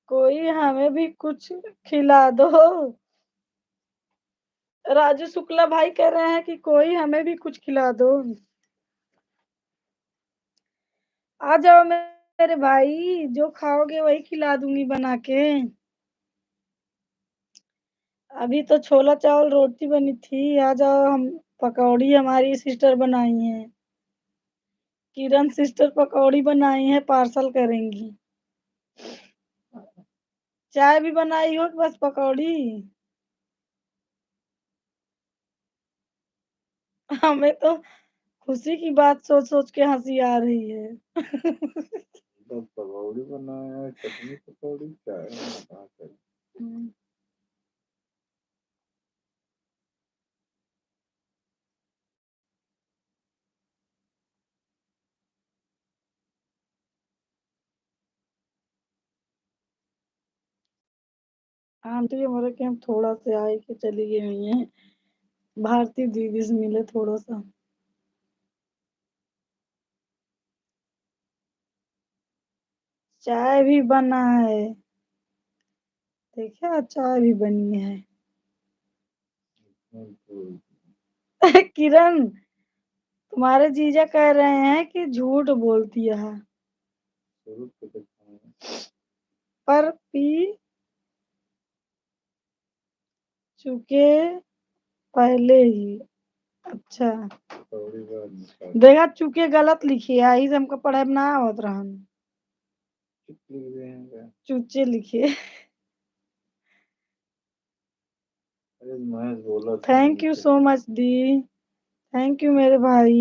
कोई हमें भी कुछ खिला दो। राजू शुक्ला भाई कह रहे हैं कि कोई हमें भी कुछ खिला दो। आ जाओ मेरे भाई, जो खाओगे वही खिला दूंगी बना के। अभी तो छोला चावल रोटी बनी थी, आ जाओ। हम पकौड़ी हमारी सिस्टर बनाई है। किरण सिस्टर पकौड़ी बनाई है, पार्सल करेंगी। चाय भी बनाई हो कि बस पकौड़ी? हमें तो खुशी की बात सोच सोच के हंसी आ रही है। तो पकौड़ी बनाया चटनी पकौड़ी चाय कहाँ से आंटी हमारे कैंप थोड़ा से आई के चली गई हुई है। भारती दीदी से मिले थोड़ा सा। चाय भी बना है। देखा चाय भी बनी है। किरण तुम्हारे जीजा कह रहे हैं कि झूठ बोलती है। शुरू से दिखाऊंगा। पर पी चूके पहले ही। अच्छा पकौड़ी बाद में खा। देखा चूके गलत लिखी है, आई से हमको पढ़ाई में ना आवत रहन, चुप लिख रहे हैं क्या? चूचे लिखे। अरे महेश बोला था thank you so much the, thank you मेरे भाई।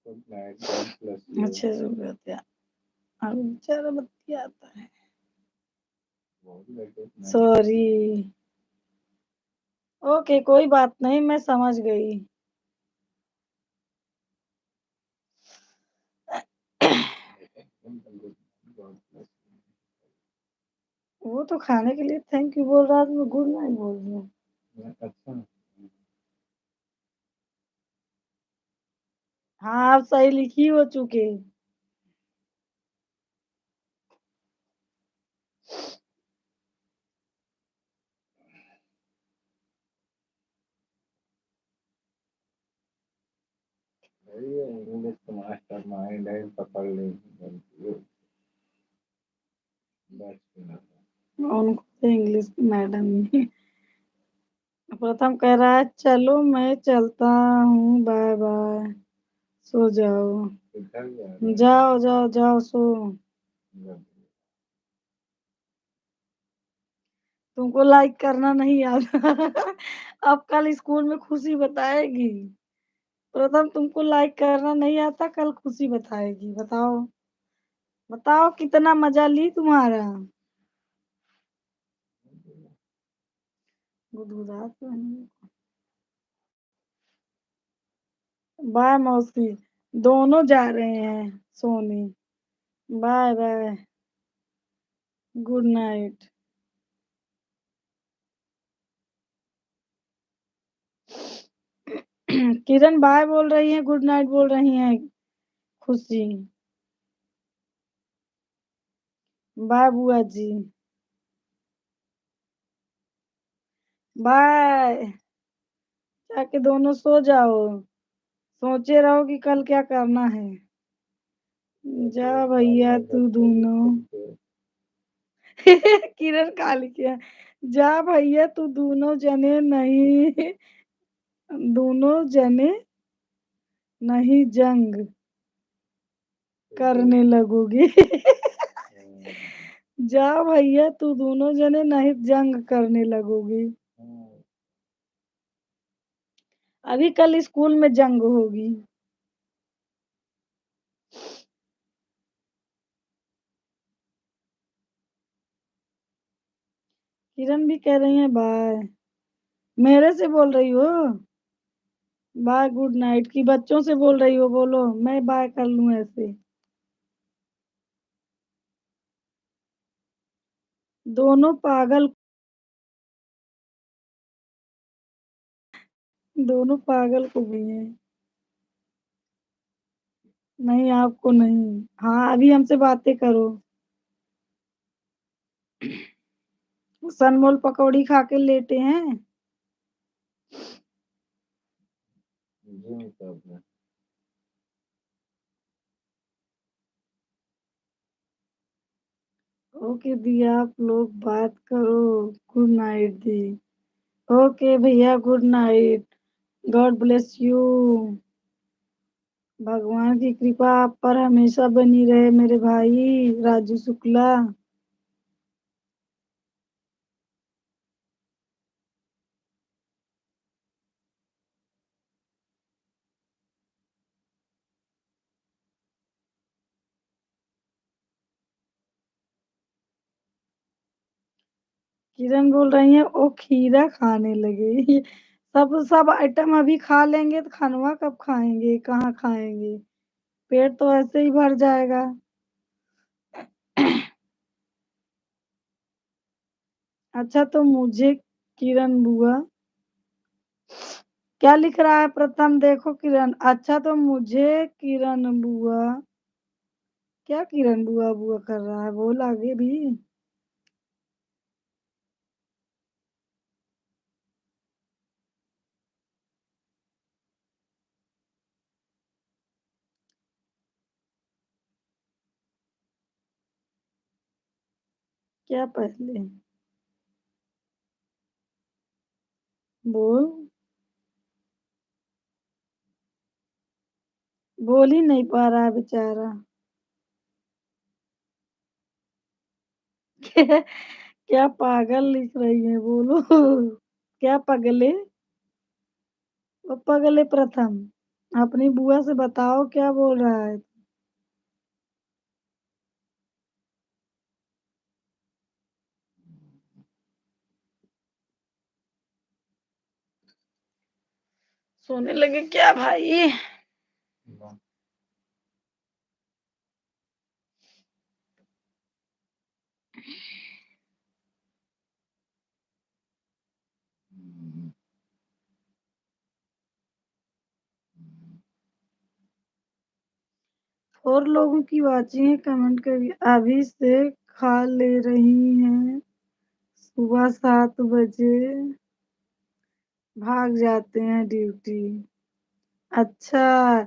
Good night, God bless you. अच्छे से बताया, अब बेचारा बत्ती आता है। बहुत लगे नाइट। सॉरी, ओके कोई बात नहीं, मैं समझ गई। गॉड ब्लेस वो तो खाने के लिए थैंक यू बोल रहा था, मैं गुड नाइट बोल रही हूँ। यू। अच्छा हाँ आप सही लिखी हो चुके। ये इंग्लिश का मास्टर माइंड है, पकड़ लेंगे बस ना। उनको तो इंग्लिश की मैडम ही। प्रथम कह रहा है चलो मैं चलता हूँ, बाय बाय, सो जाओ। इधर जा रहा है। जाओ जाओ जाओ सो। तुमको लाइक करना नहीं याद। अब कल स्कूल में खुशी बताएगी। प्रथम तुमको लाइक करना नहीं आता, कल खुशी बताएगी। बताओ बताओ कितना मजा ली तुम्हारा। गुदगुदा तो नहीं। बाय मौसी, दोनों जा रहे हैं सोने। Bye bye, good night. Kiran bye बोल रही है, गुड नाइट बोल रही है खुशी। बाय बुआ जी, बाय। जाके दोनों सो जाओ, सोचे रहो कि कल क्या करना है। जा भैया तू दोनों। किरण काली क्या, जा भैया तू दोनों जने नहीं, दोनों जने नहीं जंग करने लगोगे। जा भैया तू दोनों जने नहीं जंग करने लगोगे। अभी कल स्कूल में जंग होगी। किरण भी कह रही है बाय। मेरे से बोल रही हो बाय गुड नाइट, की बच्चों से बोल रही हो? बोलो मैं बाय कर लूं ऐसे। दोनों पागल, दोनों पागल को भी है। नहीं आपको नहीं, हाँ अभी हमसे बातें करो। सनमोल पकौड़ी खा के लेटे हैं। जिम करना। ओके दी, आप लोग बात करो। गुड नाइट दी। ओके भैया good night, God bless you. भगवान की कृपा आप पर हमेशा बनी रहे मेरे भाई राजू शुक्ला। किरण बोल रही है ओ खीरा खाने लगे। सब सब आइटम अभी खा लेंगे तो खानवा कब खाएंगे, कहाँ खाएंगे, पेट तो ऐसे ही भर जाएगा। अच्छा तो मुझे किरण बुआ क्या लिख रहा है प्रथम देखो किरण। अच्छा तो मुझे किरण बुआ, क्या किरण बुआ बुआ कर रहा है, बोल आगे भी। क्या पहले बोल। बोल ही नहीं पा रहा है बेचारा। क्या पागल लिख रही है, बोलो। क्या पगले? वो पगले प्रथम, अपनी बुआ से बताओ क्या बोल रहा है। सोने लगे क्या भाई? और लोगों की बातें कमेंट करिए। अभी से खा ले रही हैं, सुबह 7 बजे भाग जाते हैं ड्यूटी। अच्छा,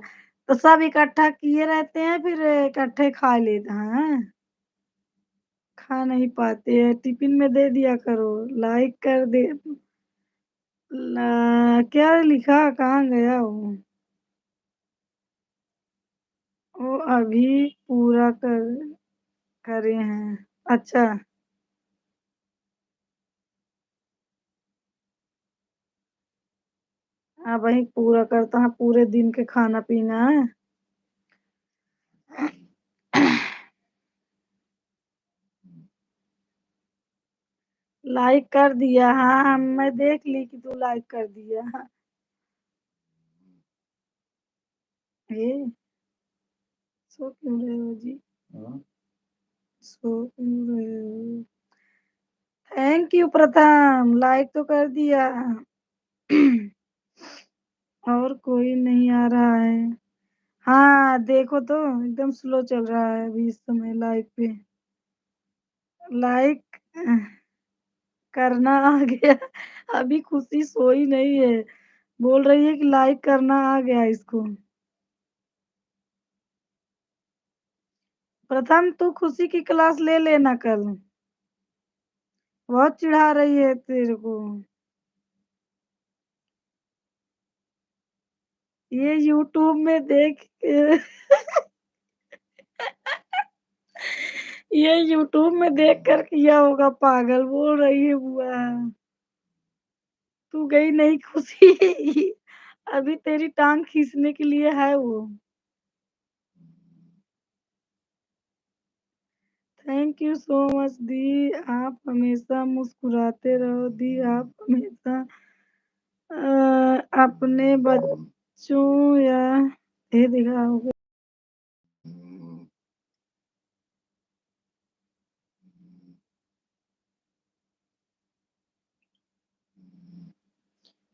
तो सब इकट्ठा किए रहते हैं फिर इकट्ठे खा लेते हैं। खा नहीं पाते हैं, टिफिन में दे दिया करो। लाइक कर दे। क्या लिखा, कहाँ गया वो? वो अभी पूरा करे हैं। अच्छा, हाँ वही पूरा करता है, पूरे दिन के खाना पीना है। लाइक कर दिया, हाँ मैं देख ली कि तू लाइक कर दिया। ये सो क्यों रहे हो जी? सो क्यों रहे हो? थैंक यू प्रथम, लाइक तो कर दिया। और कोई नहीं आ रहा है। हाँ देखो तो एकदम स्लो चल रहा है अभी इस समय लाइव पे। लाइक करना आ गया। अभी खुशी सोई नहीं है, बोल रही है कि लाइक करना आ गया इसको। प्रथम तू खुशी की क्लास ले लेना कल, बहुत चिढ़ा रही है तेरे को। ये यूट्यूब में देख के ये यूट्यूब में देख कर किया होगा, पागल बोल रही है बुआ। तू गई नहीं खुशी। अभी तेरी टांग खींचने के लिए है वो। थैंक यू सो मच दी, आप हमेशा मुस्कुराते रहो दी, आप हमेशा अपने बच्चों या ये दिखा होगा।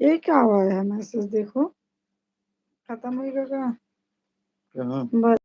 ये क्या हुआ है मैसेज, देखो खत्म हो गया क्या? बस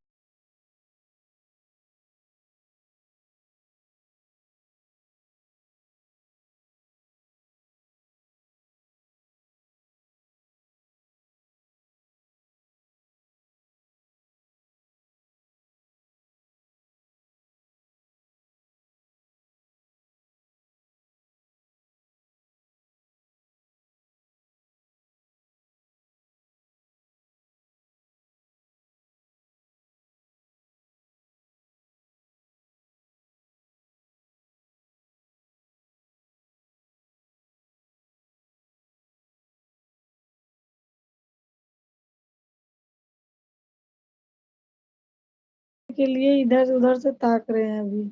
के लिए इधर उधर से ताक रहे हैं अभी।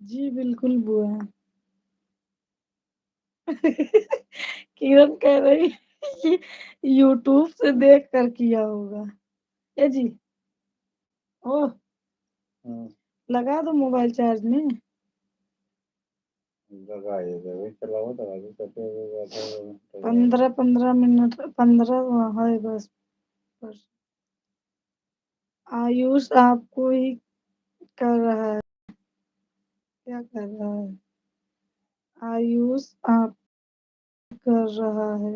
जी बिल्कुल बुआ। किरण कह रही कि यूट्यूब से देख कर किया होगा। ए जी, ओह लगा दो मोबाइल चार्ज में। लगाइए जब चलाओ तो आगे करते 15 15 मिनट, 15 है बस। आयुष आपको ही कर रहा है, क्या कर रहा है? आयुष आप कर रहा है।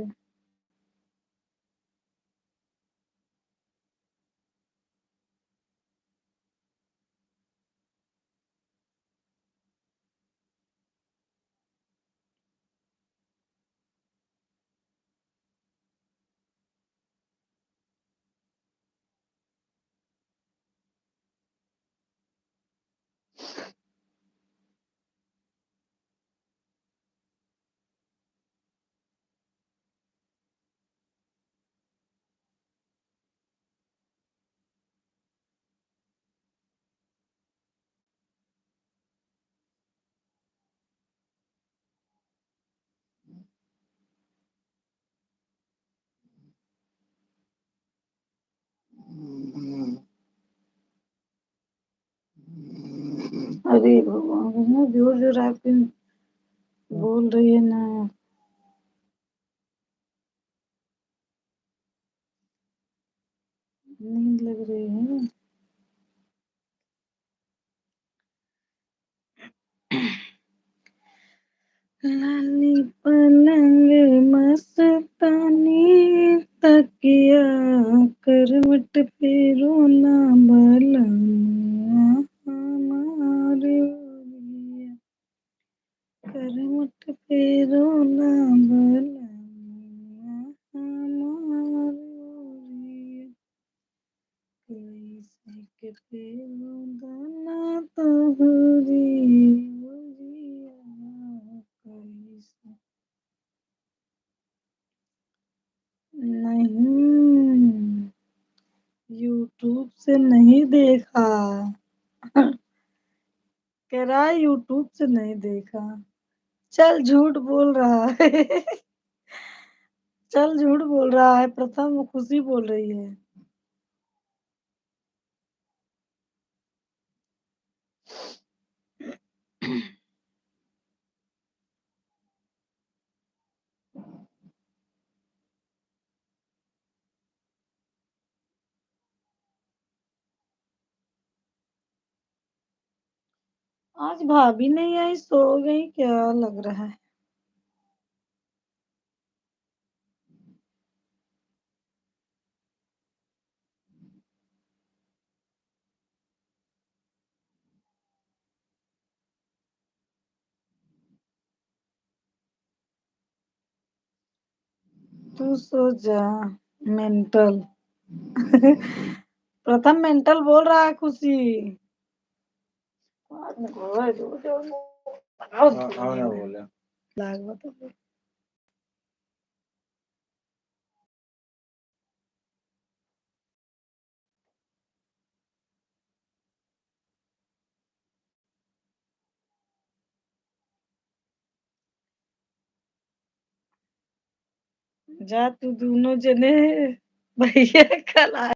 अरे भगवान, इतना जोर जोर आपकी बोल रही है ना। नींद लग रही है। लाली पलंग मस्तानी, तकिया करवट पे रोना बालम, हमारे ओरिया करवट पे रोना बालम, हमारे ओरिया कैसे के पेलो दाना तोहरी ओरिया कैसे। नहीं, यूट्यूब से नहीं देखा। कह रहा है यूट्यूब से नहीं देखा। चल झूठ बोल रहा है। चल झूठ बोल रहा है प्रथम, वो खुशी बोल रही है। आज भाभी नहीं आई, सो गई क्या लग रहा है। तू सो जा मेंटल। प्रथम मेंटल बोल रहा है खुशी। हाँ बोले। जा तू दोनों जने भैया कल आ।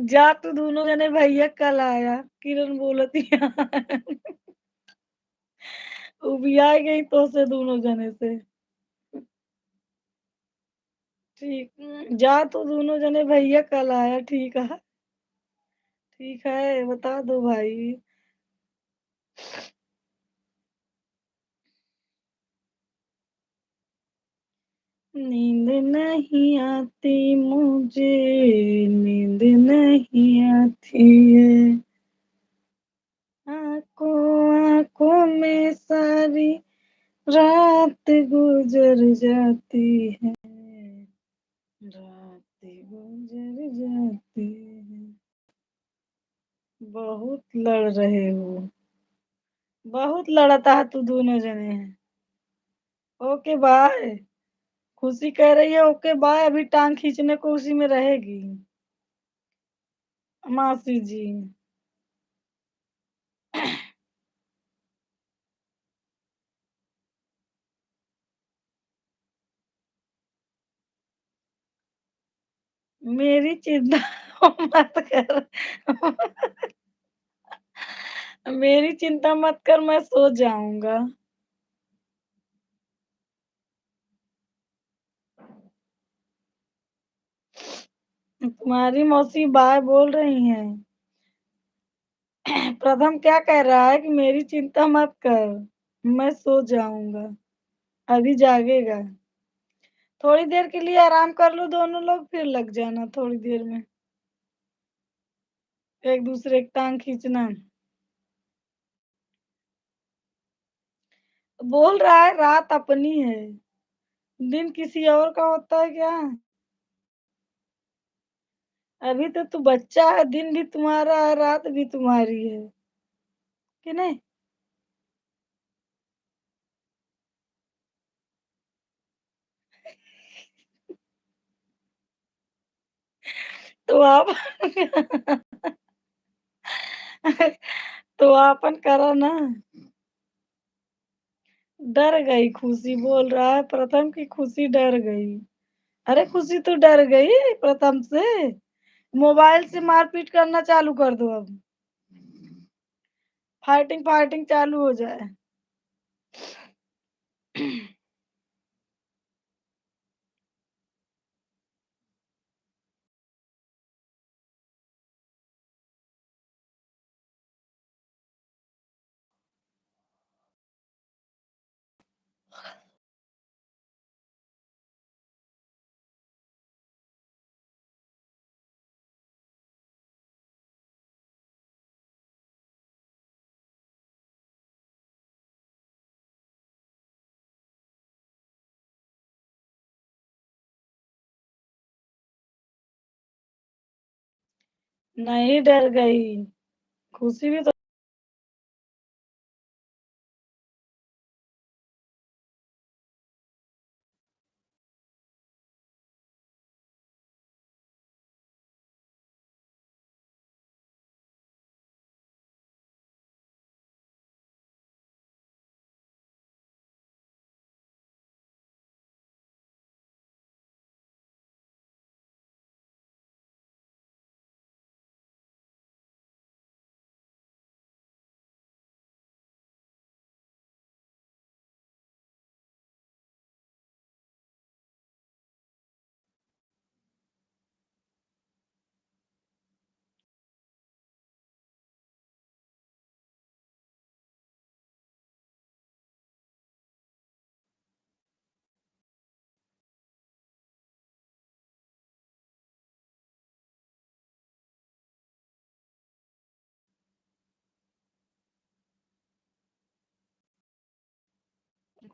जा तू दोनों जने भैया कल आया, किरण बोलती। उबिया गई तो से दोनों जने से। ठीक, जा तू दोनों जने भैया कल आया, ठीक है। ठीक है, बता दो भाई। नींद नहीं आती मुझे, नींद नहीं आती है, आंखों आंखों में सारी रात गुजर जाती है, रात गुजर जाती है। बहुत लड़ रहे हो, बहुत लड़ता है तू दोनों जने। Okay bye. खुशी कह रही है ओके बाय, अभी टांग खींचने को उसी में रहेगी मासी जी। मेरी चिंता मत कर। मेरी चिंता मत कर, मैं सो जाऊंगा। तुम्हारी मौसी बाय बोल रही हैं। प्रथम क्या कह रहा है कि मेरी चिंता मत कर, मैं सो जाऊंगा, अभी जागेगा। थोड़ी देर के लिए आराम कर लो दोनों लोग, फिर लग जाना थोड़ी देर में एक दूसरे की टांग खींचना। बोल रहा है रात अपनी है, दिन किसी और का होता है क्या। अभी तो तू बच्चा है, दिन भी तुम्हारा है, रात भी तुम्हारी है कि नहीं। तो आप तो आपन करो ना। डर गई खुशी, बोल रहा है प्रथम की खुशी डर गई। अरे खुशी तू डर गई प्रथम से, मोबाइल से मारपीट करना चालू कर दो अब। फाइटिंग फाइटिंग चालू हो जाए। नहीं डर गई, खुशी भी तो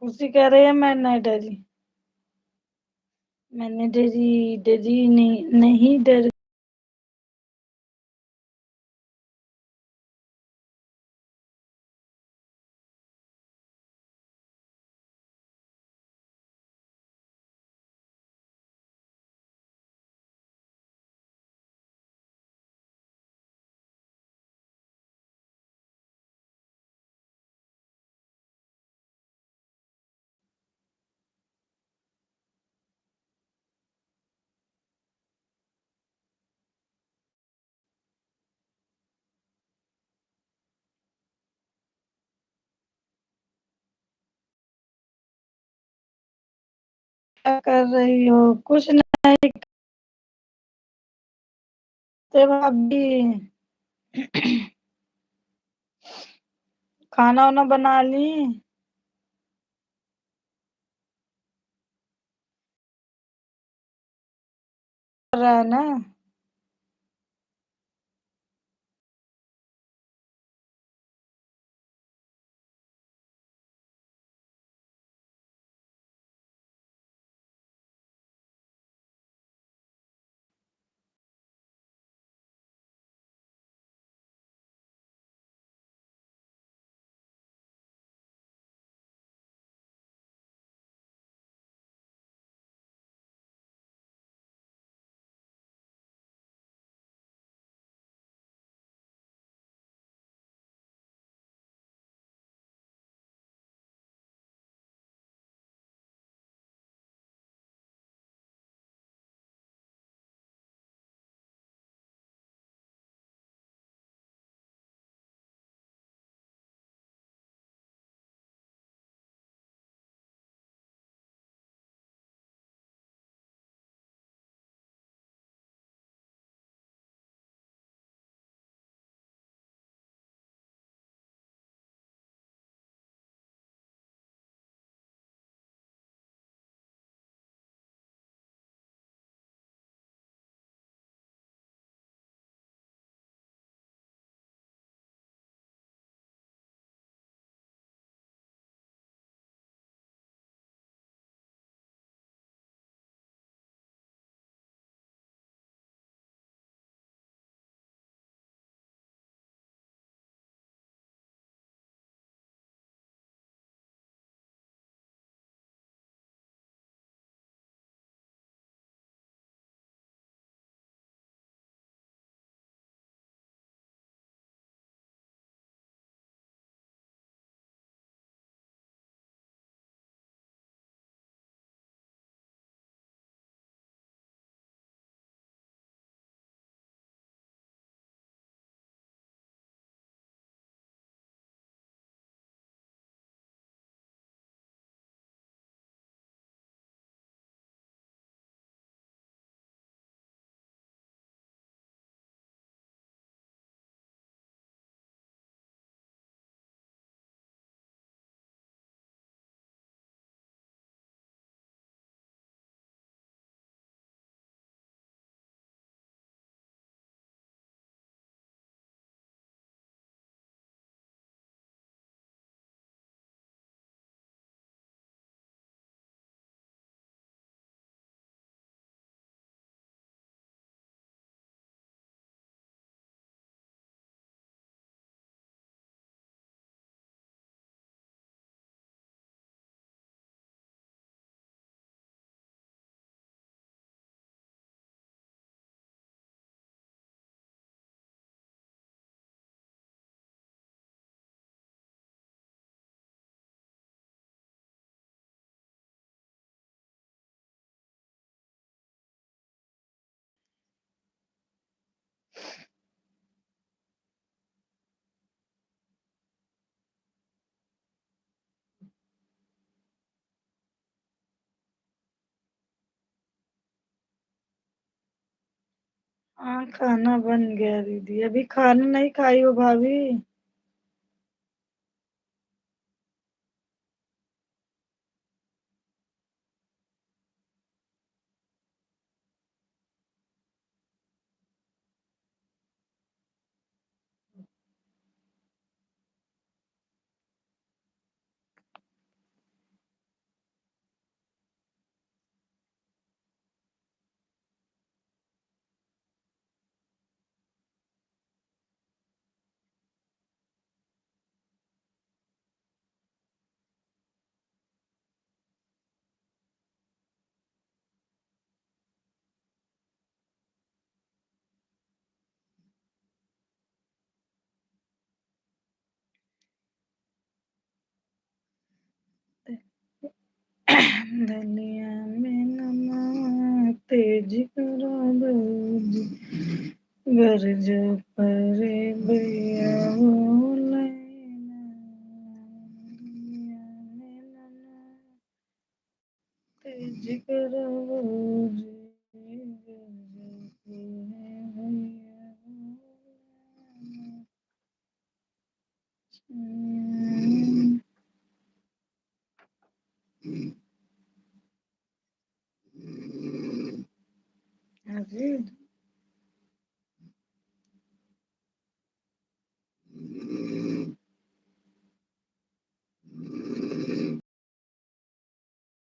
खुशी कह रही है मैं नहीं डरी। मैंने डरी डरी नहीं, नहीं डर। क्या कर रही हो? कुछ नहीं करते भाभी। खाना वाना बना ली? कर रहा है ना? हाँ खाना बन गया दीदी, अभी खाना नहीं खाई हो भाभी? धनिया में नमक तेज करो दूध, गर्ज परे भैया हो लेना। धनिया में नमक तेज करो दूध, गर्ज परे भैया हो लेना। अजीब